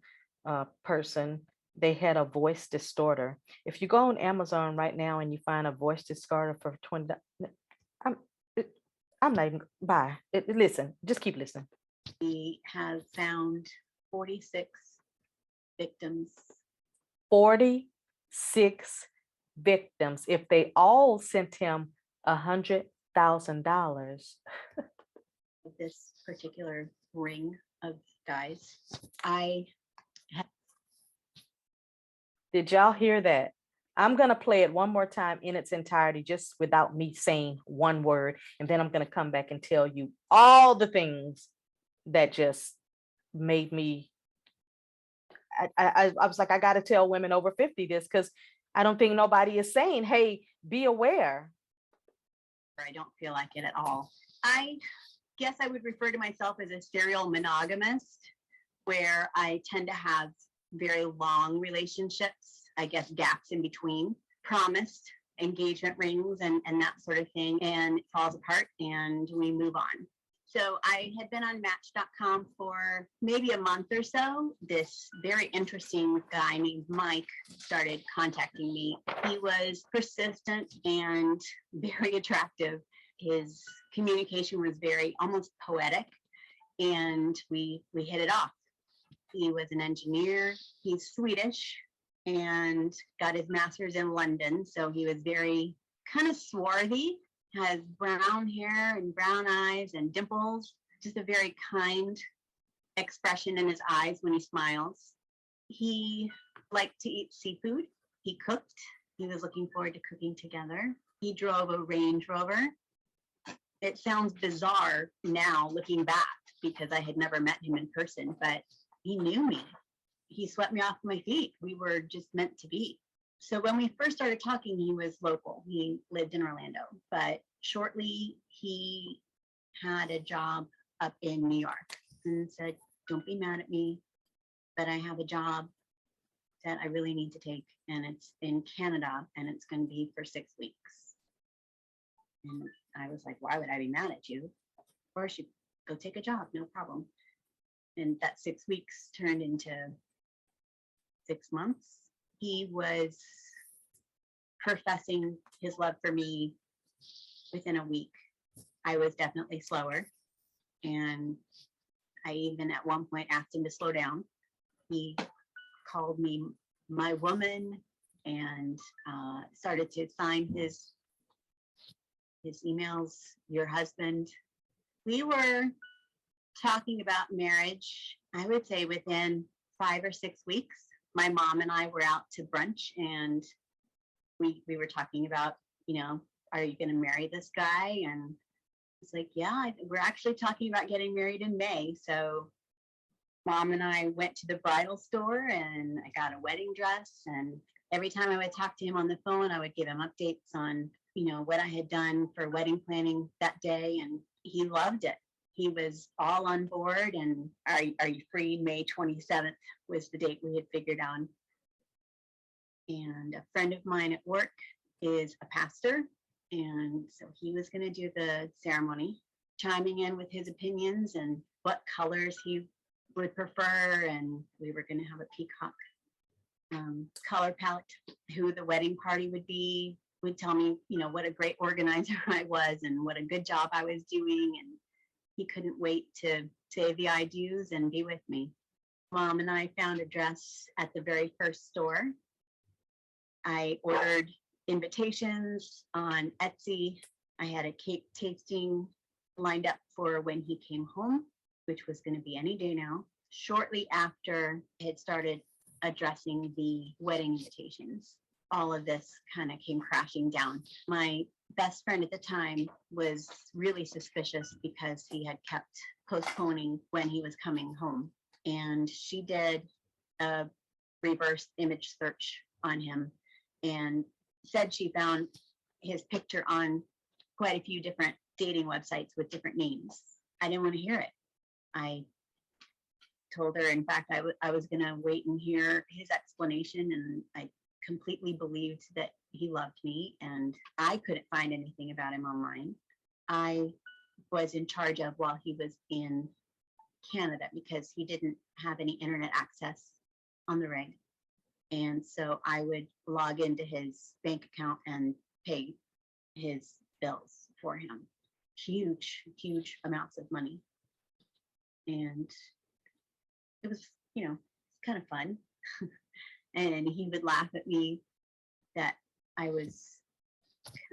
person, they had a voice distorter. If you go on Amazon right now and you find a voice distorter for $20, I'm not even buy it. Listen, just keep listening. We have found 46 victims. 46 victims. If they all sent him $100,000. This particular ring of guys. Did y'all hear that? I'm going to play it one more time in its entirety, just without me saying one word. And then I'm going to come back and tell you all the things that just made me. I was like, I got to tell women over 50 this, because I don't think nobody is saying, hey, be aware. I don't feel like it at all. I guess I would refer to myself as a serial monogamist, where I tend to have very long relationships, I guess gaps in between, promised engagement rings and that sort of thing, and it falls apart and we move on. So I had been on Match.com for maybe a month or so. This very interesting guy named Mike started contacting me. He was persistent and very attractive. His communication was very almost poetic, and we hit it off. He was an engineer. He's Swedish and got his master's in London. So he was very kind of swarthy, has brown hair and brown eyes and dimples, just a very kind expression in his eyes when he smiles. He liked to eat seafood. He cooked. He was looking forward to cooking together. He drove a Range Rover. It sounds bizarre now looking back because I had never met him in person, but he knew me. he swept me off my feet. We were just meant to be. So when we first started talking, he was local. He lived in Orlando, but shortly he had a job up in New York and said, don't be mad at me, but I have a job that I really need to take, and it's in Canada, and it's going to be for 6 weeks. And I was like, why would I be mad at you? Of course, you go take a job, no problem. And that 6 weeks turned into 6 months. He was professing his love for me within a week. I was definitely slower, and I even at one point asked him to slow down. He called me my woman and started to sign his emails, your husband. We were talking about marriage, I would say within 5 or 6 weeks. My mom and I were out to brunch, and we were talking about, you know, are you going to marry this guy? And it's like, yeah, we're actually talking about getting married in May. So Mom and I went to the bridal store and I got a wedding dress. And every time I would talk to him on the phone, I would give him updates on, you know, what I had done for wedding planning that day. And he loved it. He was all on board. And are you free? May 27th was the date we had figured on. And a friend of mine at work is a pastor. And so he was going to do the ceremony, chiming in with his opinions and what colors he would prefer. And we were going to have a peacock color palette. Who the wedding party would be, would tell me, you know, what a great organizer I was and what a good job I was doing. And he couldn't wait to say the I do's and be with me. Mom and I found a dress at the very first store. I ordered invitations on Etsy. I had a cake tasting lined up for when he came home, which was going to be any day now. Shortly after I had started addressing the wedding invitations, all of this kind of came crashing down. My best friend at the time was really suspicious because he had kept postponing when he was coming home. And she did a reverse image search on him and said she found his picture on quite a few different dating websites with different names. I didn't want to hear it. I told her, in fact, I was going to wait and hear his explanation, and I completely believed that he loved me, and I couldn't find anything about him online. I was in charge of while he was in Canada because he didn't have any internet access on the rig. And so I would log into his bank account and pay his bills for him. Huge, huge amounts of money. And it was, you know, kind of fun. And he would laugh at me that I was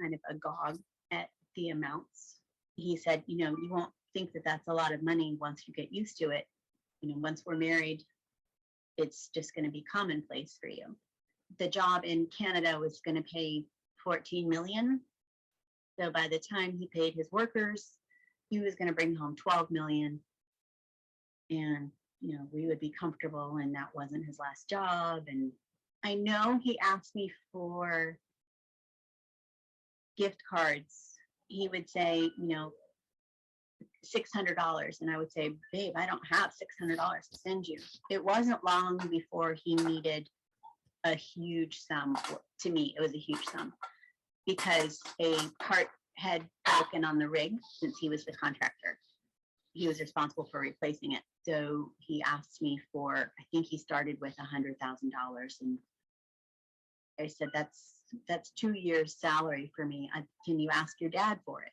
kind of agog at the amounts. He said, you know, you won't think that that's a lot of money once you get used to it. You know, once we're married, it's just going to be commonplace for you. The job in Canada was going to pay 14 million. So by the time he paid his workers, he was going to bring home 12 million. And, you know, we would be comfortable, and that wasn't his last job. And I know he asked me for gift cards. He would say, you know, $600. And I would say, babe, I don't have $600 to send you. It wasn't long before he needed a huge sum. To me, it was a huge sum because a part had broken on the rig since he was the contractor. He was responsible for replacing it. So he asked me for, I think he started with $100,000. And I said, that's 2 years salary for me. Can you ask your dad for it?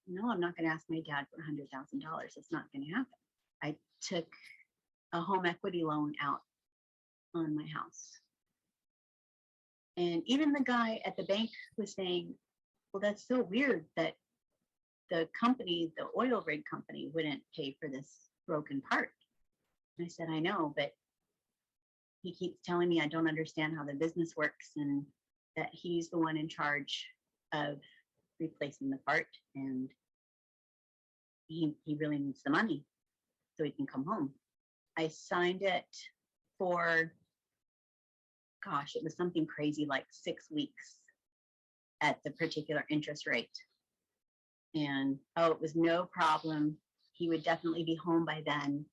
No, I'm not going to ask my dad for $100,000. It's not going to happen. I took a home equity loan out on my house. And even the guy at the bank was saying, well, that's so weird that the company, the oil rig company, wouldn't pay for this broken part. And I said, I know, but he keeps telling me I don't understand how the business works and that he's the one in charge of replacing the part, and he really needs the money so he can come home. I signed it for, gosh, it was something crazy like 6 weeks at the particular interest rate. And oh, it was no problem. He would definitely be home by then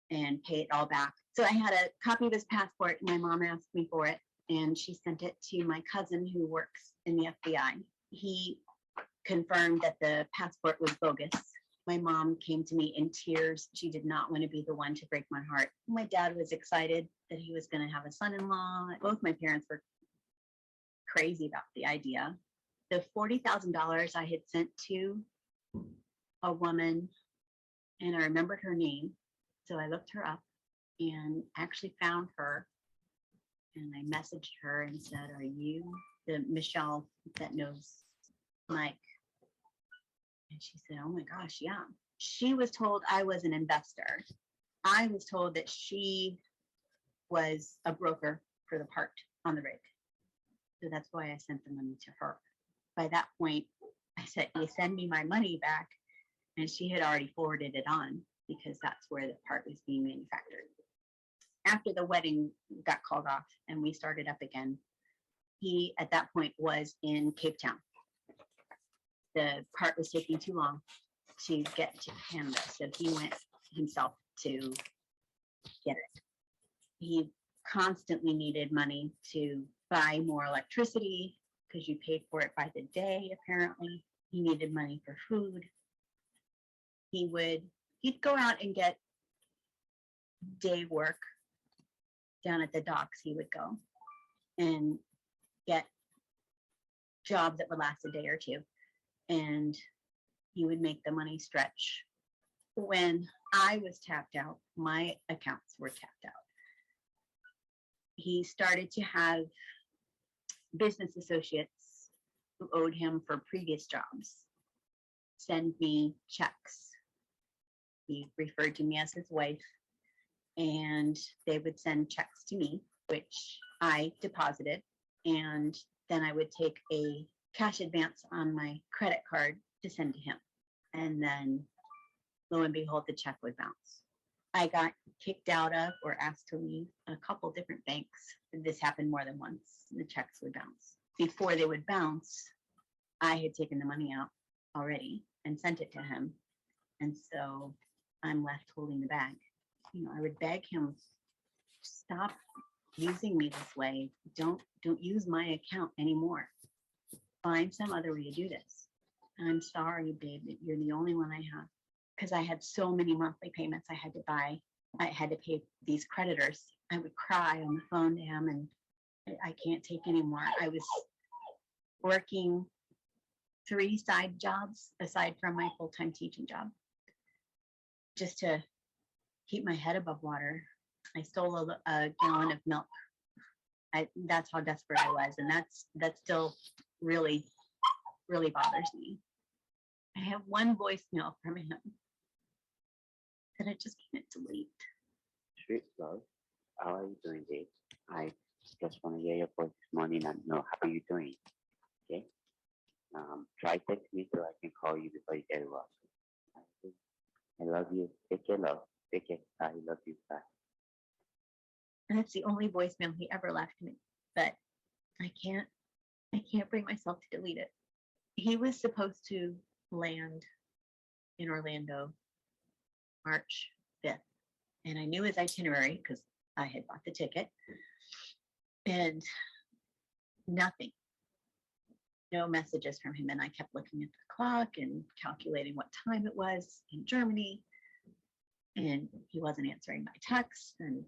and pay it all back. So I had a copy of his passport. My mom asked me for it, and she sent it to my cousin who works in the FBI. He confirmed that the passport was bogus. My mom came to me in tears. She did not want to be the one to break my heart. My dad was excited that he was going to have a son-in-law. Both my parents were crazy about the idea. The $40,000 I had sent to a woman, and I remembered her name. So I looked her up and actually found her. And I messaged her and said, are you the Michelle that knows Mike? And she said, oh my gosh, yeah. She was told I was an investor. I was told that she was a broker for the part on the rig. So that's why I sent the money to her. By that point, I said, you send me my money back. And she had already forwarded it on because that's where the part was being manufactured. After the wedding got called off and we started up again, he at that point was in Cape Town. The part was taking too long to get to Canada, so he went himself to get it. He constantly needed money to buy more electricity because you paid for it by the day, apparently. He needed money for food. He'd go out and get day work down at the docks. He would go and get jobs that would last a day or two, and he would make the money stretch. When I was tapped out, my accounts were tapped out. He started to have business associates who owed him for previous jobs send me checks. He referred to me as his wife, and they would send checks to me, which I deposited, and then I would take a cash advance on my credit card to send to him. And then lo and behold, the check would bounce. I got kicked out of or asked to leave a couple different banks. This happened more than once. The checks would bounce. Before they would bounce, I had taken the money out already and sent it to him. And so I'm left holding the bag. You know, I would beg him, stop using me this way. Don't use my account anymore. Find some other way to do this. I'm sorry, babe, that you're the only one I have. Because I had so many monthly payments I had to buy. I had to pay these creditors. I would cry on the phone to him, and I can't take anymore. I was working 3 side jobs aside from my full-time teaching job just to keep my head above water. I stole a gallon of milk. That's how desperate I was, and that still really bothers me. I have one voicemail from him that I just can't delete. Sweet love, how are you doing, Dave? I just want to hear your voice this morning and know how are you doing. Okay. Try text me so I can call you before you get lost. I love you. Take care, love. Take care. I love you. Bye. And that's the only voicemail he ever left me. But I can't bring myself to delete it. He was supposed to land in Orlando March 5th. And I knew his itinerary because I had bought the ticket. And nothing. No messages from him. And I kept looking at the clock and calculating what time it was in Germany. And he wasn't answering my texts. And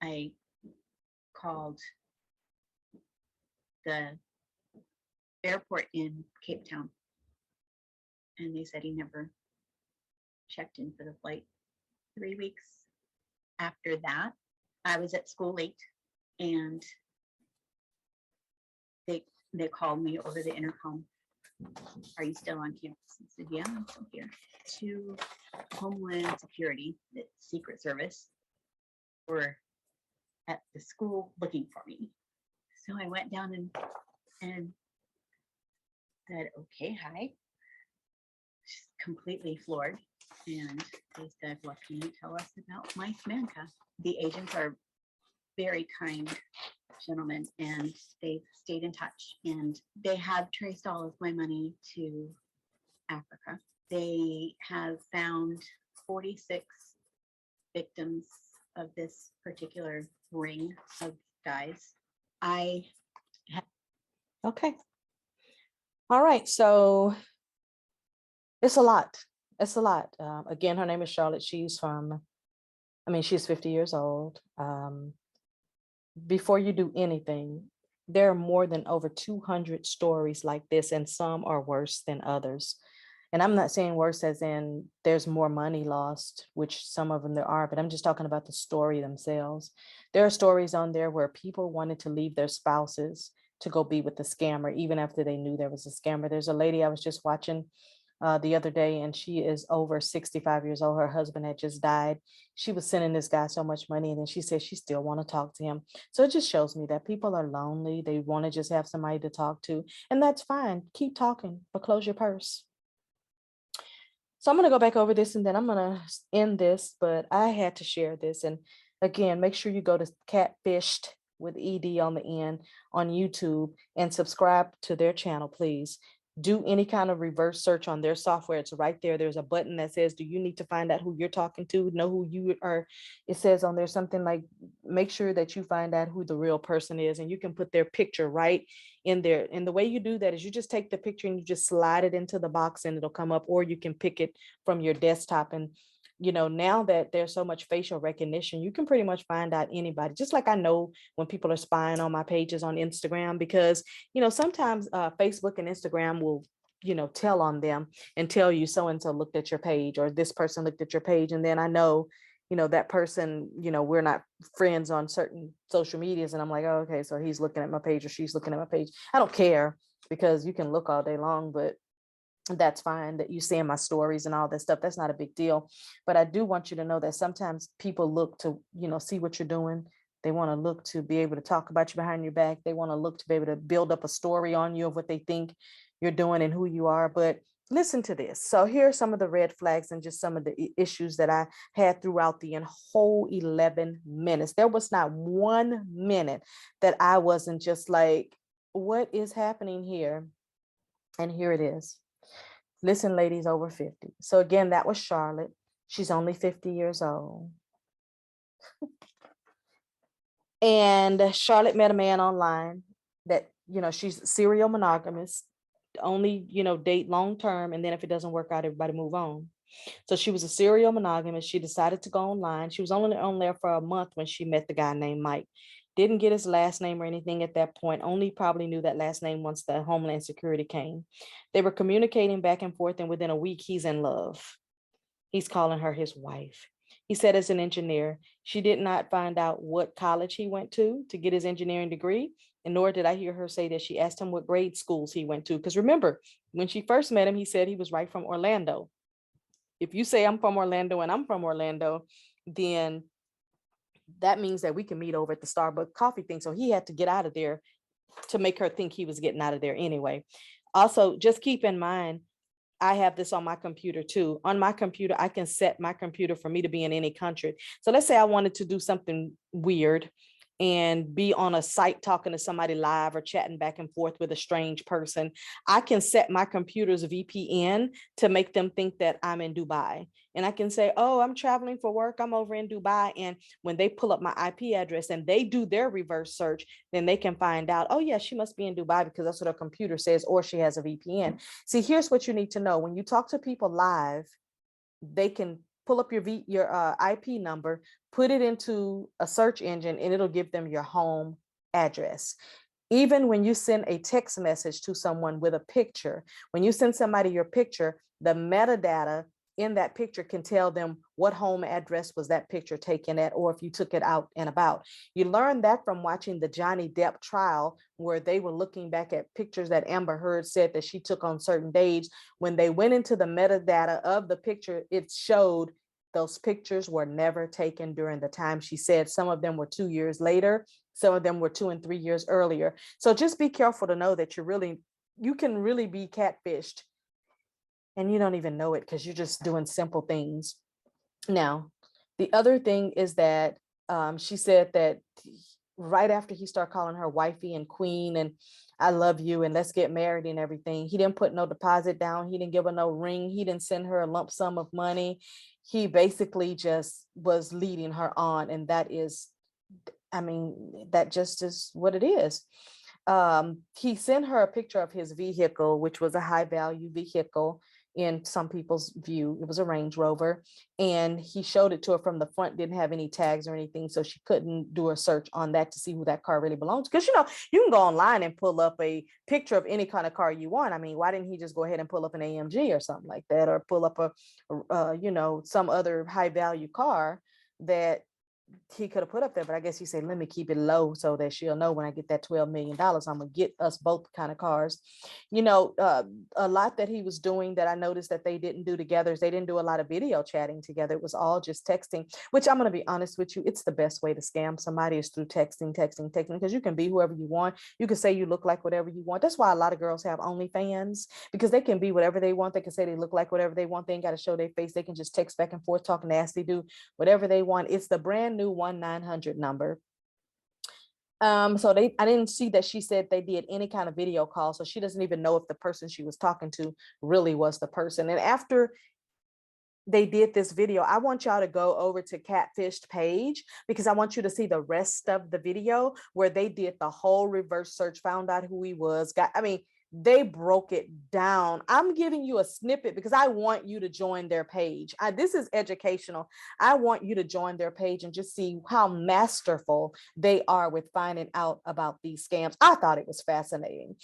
I called the airport in Cape Town. And they said he never checked in for the flight. 3 weeks after that, I was at school late, and they called me over the intercom. Are you still on campus? I said, yeah, I'm still here. To Homeland Security, the Secret Service, were at the school looking for me. So I went down and said, okay, hi. She's completely floored. And they said, what can you tell us about Mike Manka? The agents are very kind gentlemen, and they've stayed in touch, and they have traced all of my money to Africa. They have found 46 victims of this particular ring of guys. Okay. All right. So it's a lot. It's a lot. Again, her name is Charlotte. She's 50 years old. Before you do anything, there are more than over 200 stories like this, and some are worse than others. And I'm not saying worse as in there's more money lost, which some of them there are, but I'm just talking about the story themselves. There are stories on there where people wanted to leave their spouses to go be with the scammer, even after they knew there was a scammer. There's a lady I was just watching the other day, and she is over 65 years old. Her husband had just died. She was sending this guy so much money, and then she said she still want to talk to him. So it just shows me that people are lonely. They want to just have somebody to talk to, and that's fine. Keep talking, but close your purse. So I'm going to go back over this and then I'm going to end this, but I had to share this. And again, make sure you go to Catfished with ED on the end on YouTube and subscribe to their channel, please. Do any kind of reverse search on their software. It's right there. There's a button that says, do you need to find out who you're talking to, know who you are? It says on there something like, make sure that you find out who the real person is, and you can put their picture right in there. And the way you do that is you just take the picture and you just slide it into the box and it'll come up, or you can pick it from your desktop. And now that there's so much facial recognition, you can pretty much find out anybody. Just like I know when people are spying on my pages on Instagram, because, sometimes Facebook and Instagram will, tell on them and tell you so-and-so looked at your page, or this person looked at your page. And then I know, that person, we're not friends on certain social medias. And I'm like, oh, okay, so he's looking at my page or she's looking at my page. I don't care, because you can look all day long, but that's fine that you seeing my stories and all that stuff. That's not a big deal. But I do want you to know that sometimes people look to, see what you're doing. They want to look to be able to talk about you behind your back. They want to look to be able to build up a story on you of what they think you're doing and who you are. But listen to this. So here are some of the red flags and just some of the issues that I had throughout the whole 11 minutes. There was not 1 minute that I wasn't just like, what is happening here? And here it is. Listen, ladies over 50. So again, that was Charlotte. She's only 50 years old. And Charlotte met a man online that, she's serial monogamous, only, date long term. And then if it doesn't work out, everybody move on. So she was a serial monogamous. She decided to go online. She was only on there for a month when she met the guy named Mike. Didn't get his last name or anything at that point. Only probably knew that last name once the Homeland Security came. They were communicating back and forth, and within a week, he's in love. He's calling her his wife. He said as an engineer. She did not find out what college he went to get his engineering degree, and nor did I hear her say that she asked him what grade schools he went to. Because remember, when she first met him, he said he was right from Orlando. If you say I'm from Orlando and I'm from Orlando, then that means that we can meet over at the Starbucks coffee thing. So he had to get out of there to make her think he was getting out of there anyway. Also, just keep in mind, I have this on my computer too. On my computer, I can set my computer for me to be in any country. So let's say I wanted to do something weird and be on a site talking to somebody live or chatting back and forth with a strange person. I can set my computer's VPN to make them think that I'm in Dubai. And I can say, oh, I'm traveling for work. I'm over in Dubai. And when they pull up my IP address and they do their reverse search, then they can find out, oh yeah, she must be in Dubai because that's what her computer says, or she has a VPN. See, here's what you need to know. When you talk to people live, they can pull up your IP number, put it into a search engine, and it'll give them your home address. Even when you send a text message to someone with a picture, when you send somebody your picture, the metadata in that picture can tell them what home address was that picture taken at, or if you took it out and about. You learn that from watching the Johnny Depp trial, where they were looking back at pictures that Amber Heard said that she took on certain days. When they went into the metadata of the picture, it showed those pictures were never taken during the time she said. Some of them were 2 years later. Some of them were 2 and 3 years earlier. So just be careful to know that you can really be catfished, and you don't even know it because you're just doing simple things. Now, the other thing is that She said that right after he started calling her wifey and queen and I love you and let's get married and everything, he didn't put no deposit down. He didn't give her no ring. He didn't send her a lump sum of money. He basically just was leading her on. And that is, I mean, that just is what it is. He sent her a picture of his vehicle, which was a high value vehicle in some people's view. It was a Range Rover. And he showed it to her from the front, didn't have any tags or anything. So she couldn't do a search on that to see who that car really belongs. Because, you know, you can go online and pull up a picture of any kind of car you want. I mean, why didn't he just go ahead and pull up an AMG or something like that, or pull up you know, some other high value car that he could have put up there, but I guess he said, let me keep it low so that she'll know when I get that $12 million, I'm gonna get us both kind of cars. You know, a lot that he was doing that I noticed that they didn't do together is they didn't do a lot of video chatting together. It was all just texting, which I'm gonna be honest with you, it's the best way to scam somebody is through texting, because you can be whoever you want. You can say you look like whatever you want. That's why a lot of girls have OnlyFans, because they can be whatever they want. They can say they look like whatever they want. They ain't got to show their face. They can just text back and forth, talk nasty, do whatever they want. It's the brand new 1-900 number. So I didn't see that she said they did any kind of video call. So she doesn't even know if the person she was talking to really was the person. And after they did this video, I want y'all to go over to Catfished page, because I want you to see the rest of the video where they did the whole reverse search, found out who he was. They broke it down. I'm giving you a snippet because I want you to join their page. This is educational. I want you to join their page and just see how masterful they are with finding out about these scams. I thought it was fascinating.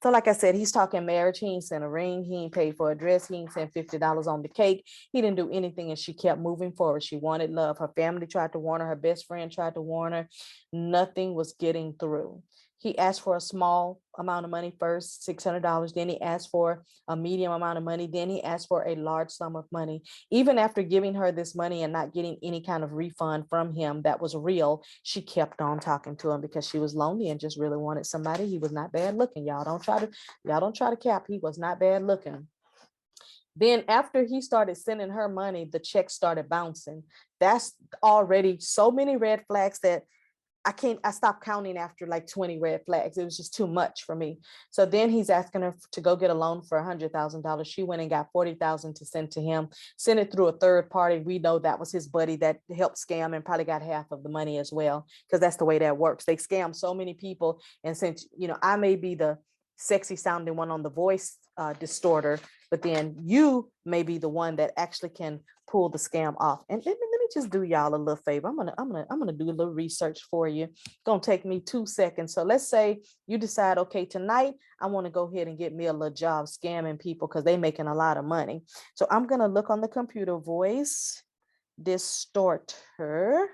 So like I said, he's talking marriage. He ain't sent a ring. He ain't paid for a dress. He ain't sent $50 on the cake. He didn't do anything, and she kept moving forward. She wanted love. Her family tried to warn her. Her best friend tried to warn her. Nothing was getting through. He asked for a small amount of money first, $600. Then he asked for a medium amount of money. Then he asked for a large sum of money. Even after giving her this money and not getting any kind of refund from him that was real, she kept on talking to him because she was lonely and just really wanted somebody. He was not bad looking. Y'all don't try to cap. He was not bad looking. Then after he started sending her money, the checks started bouncing. That's already so many red flags that I stopped counting after like 20 red flags. It was just too much for me. So then he's asking her to go get a loan for $100,000. She went and got $40,000 to send to him, sent it through a third party. We know that was his buddy that helped scam and probably got half of the money as well, because that's the way that works. They scam so many people. And since, you know, I may be the sexy sounding one on the voice distorter, but then you may be the one that actually can pull the scam off. And let me just do y'all a little favor. I'm gonna do a little research for you. It's gonna take me 2 seconds. So let's say you decide, okay, tonight I want to go ahead and get me a little job scamming people because they're making a lot of money. So I'm gonna look on the computer, voice distorter.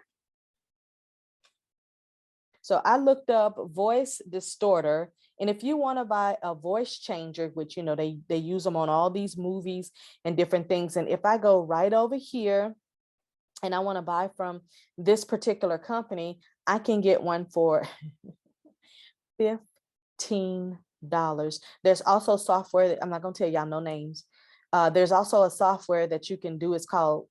So I looked up voice distorter. And if you want to buy a voice changer, which, you know, they use them on all these movies and different things. And if I go right over here and I want to buy from this particular company, I can get one for $15. There's also software that I'm not going to tell y'all no names. There's also a software that you can do. It's called,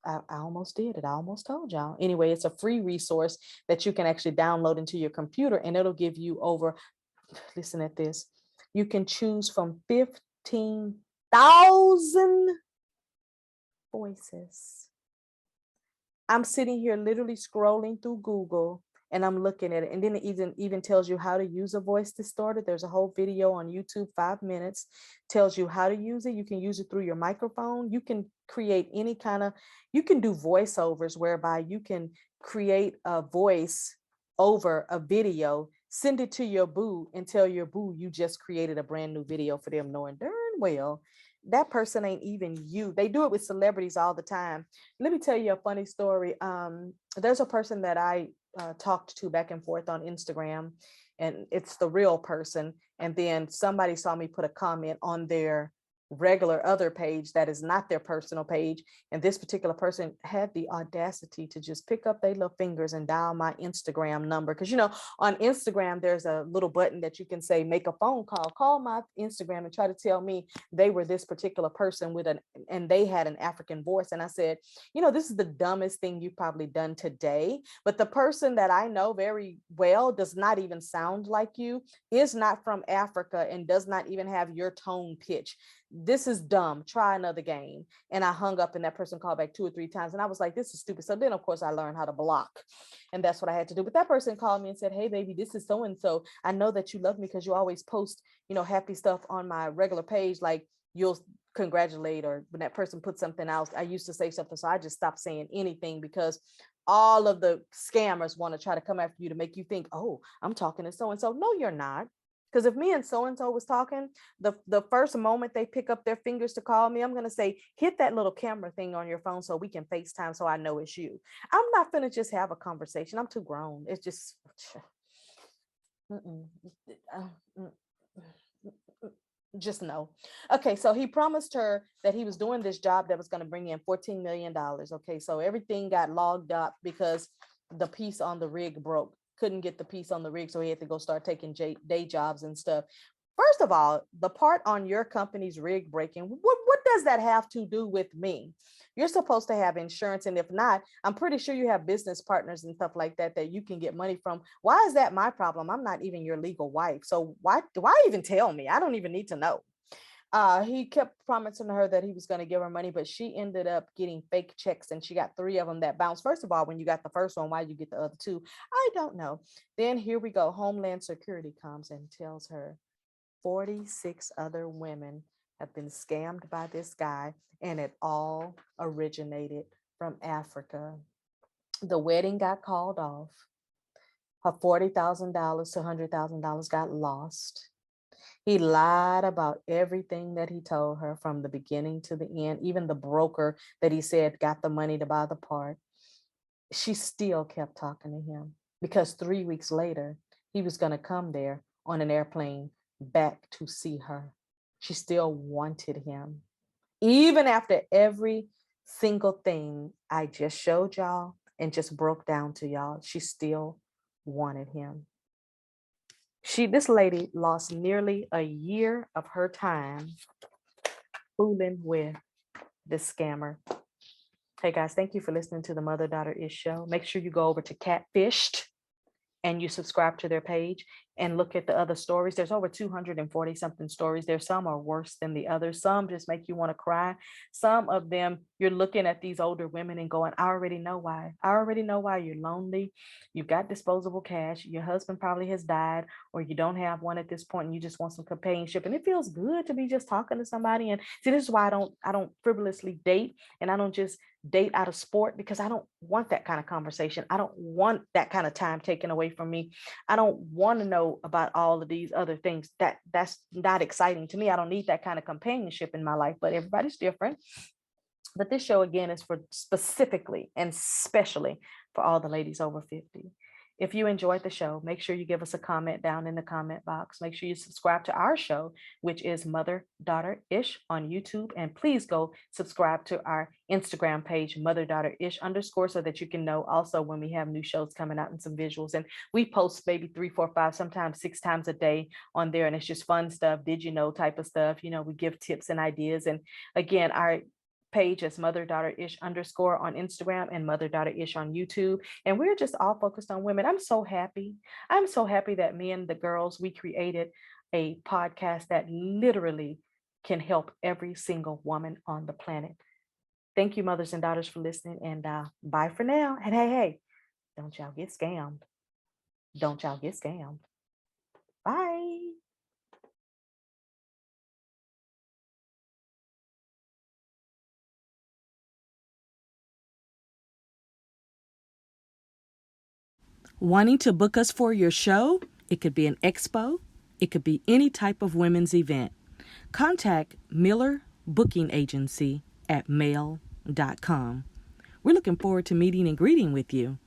I almost did it. I almost told y'all. Anyway, it's a free resource that you can actually download into your computer, and it'll give you over, listen at this, you can choose from 15,000 voices. I'm sitting here literally scrolling through Google and I'm looking at it. And then it even tells you how to use a voice distorter. There's a whole video on YouTube, 5 minutes, tells you how to use it. You can use it through your microphone. You can create any kind of, you can do voiceovers whereby you can create a voice over a video, send it to your boo and tell your boo you just created a brand new video for them, knowing darn well that person ain't even you. They do it with celebrities all the time. Let me tell you a funny story. There's a person that I talked to back and forth on Instagram, and it's the real person. And then somebody saw me put a comment on their regular other page that is not their personal page. And this particular person had the audacity to just pick up their little fingers and dial my Instagram number. Because, on Instagram, there's a little button that you can say, make a phone call my Instagram and try to tell me they were this particular person and they had an African voice. And I said, this is the dumbest thing you've probably done today. But the person that I know very well does not even sound like you, is not from Africa, and does not even have your tone pitch. This is dumb. Try another game. And I hung up, and that person called back 2 or 3 times. And I was like, this is stupid. So then, of course, I learned how to block. And that's what I had to do. But that person called me and said, hey, baby, this is so-and-so. I know that you love me because you always post, happy stuff on my regular page. Like, you'll congratulate, or when that person puts something else, I used to say something. So I just stopped saying anything, because all of the scammers want to try to come after you to make you think, oh, I'm talking to so-and-so. No, you're not. Because if me and so-and-so was talking, the first moment they pick up their fingers to call me, I'm going to say, hit that little camera thing on your phone so we can FaceTime so I know it's you. I'm not going to just have a conversation. I'm too grown. It's just, just no. Okay, so he promised her that he was doing this job that was going to bring in $14 million. Okay, so everything got logged up because the piece on the rig broke. Couldn't get the piece on the rig, so he had to go start taking day jobs and stuff. First of all, the part on your company's rig breaking, what does that have to do with me? You're supposed to have insurance, and if not, I'm pretty sure you have business partners and stuff like that you can get money from. Why is that my problem? I'm not even your legal wife, so why even tell me? I don't even need to know. He kept promising her that he was going to give her money, but she ended up getting fake checks, and she got 3 of them that bounced. First of all, when you got the first one, why you get the other 2? I don't know. Then here we go. Homeland Security comes and tells her 46 other women have been scammed by this guy, and it all originated from Africa. The wedding got called off. Her $40,000 to $100,000 got lost. He lied about everything that he told her from the beginning to the end, even the broker that he said got the money to buy the part. She still kept talking to him, because 3 weeks later, he was going to come there on an airplane back to see her. She still wanted him. Even after every single thing I just showed y'all and just broke down to y'all, she still wanted him. This lady lost nearly a year of her time fooling with this scammer. Hey guys, thank you for listening to the Mother Daughter Ish Show. Make sure you go over to Catfished and you subscribe to their page and look at the other stories. There's over 240 something stories. There's some are worse than the others. Some just make you want to cry. Some of them, you're looking at these older women and going, I already know why. I already know why. You're lonely. You've got disposable cash. Your husband probably has died, or you don't have one at this point and you just want some companionship. And it feels good to be just talking to somebody. And see, this is why I don't frivolously date, and I don't just date out of sport, because I don't want that kind of conversation. I don't want that kind of time taken away from me. I don't want to know about all of these other things. That's not exciting to me. I don't need that kind of companionship in my life, but everybody's different. But this show, again, is for specifically and especially for all the ladies over 50. If you enjoyed the show, make sure you give us a comment down in the comment box. Make sure you subscribe to our show, which is Mother Daughter Ish on YouTube. And please go subscribe to our Instagram page, Mother Daughter Ish _ so that you can know also when we have new shows coming out and some visuals. And we post maybe 3, 4, 5, sometimes 6 times a day on there. And it's just fun stuff, did you know type of stuff. We give tips and ideas. And again, our page is Mother Daughter Ish _ on Instagram and Mother Daughter Ish on YouTube. And we're just all focused on women. I'm so happy. I'm so happy that me and the girls, we created a podcast that literally can help every single woman on the planet. Thank you, mothers and daughters, for listening, and bye for now. And hey, don't y'all get scammed. Don't y'all get scammed. Bye. Wanting to book us for your show? It could be an expo. It could be any type of women's event. Contact Miller Booking Agency at mail.com. We're looking forward to meeting and greeting with you.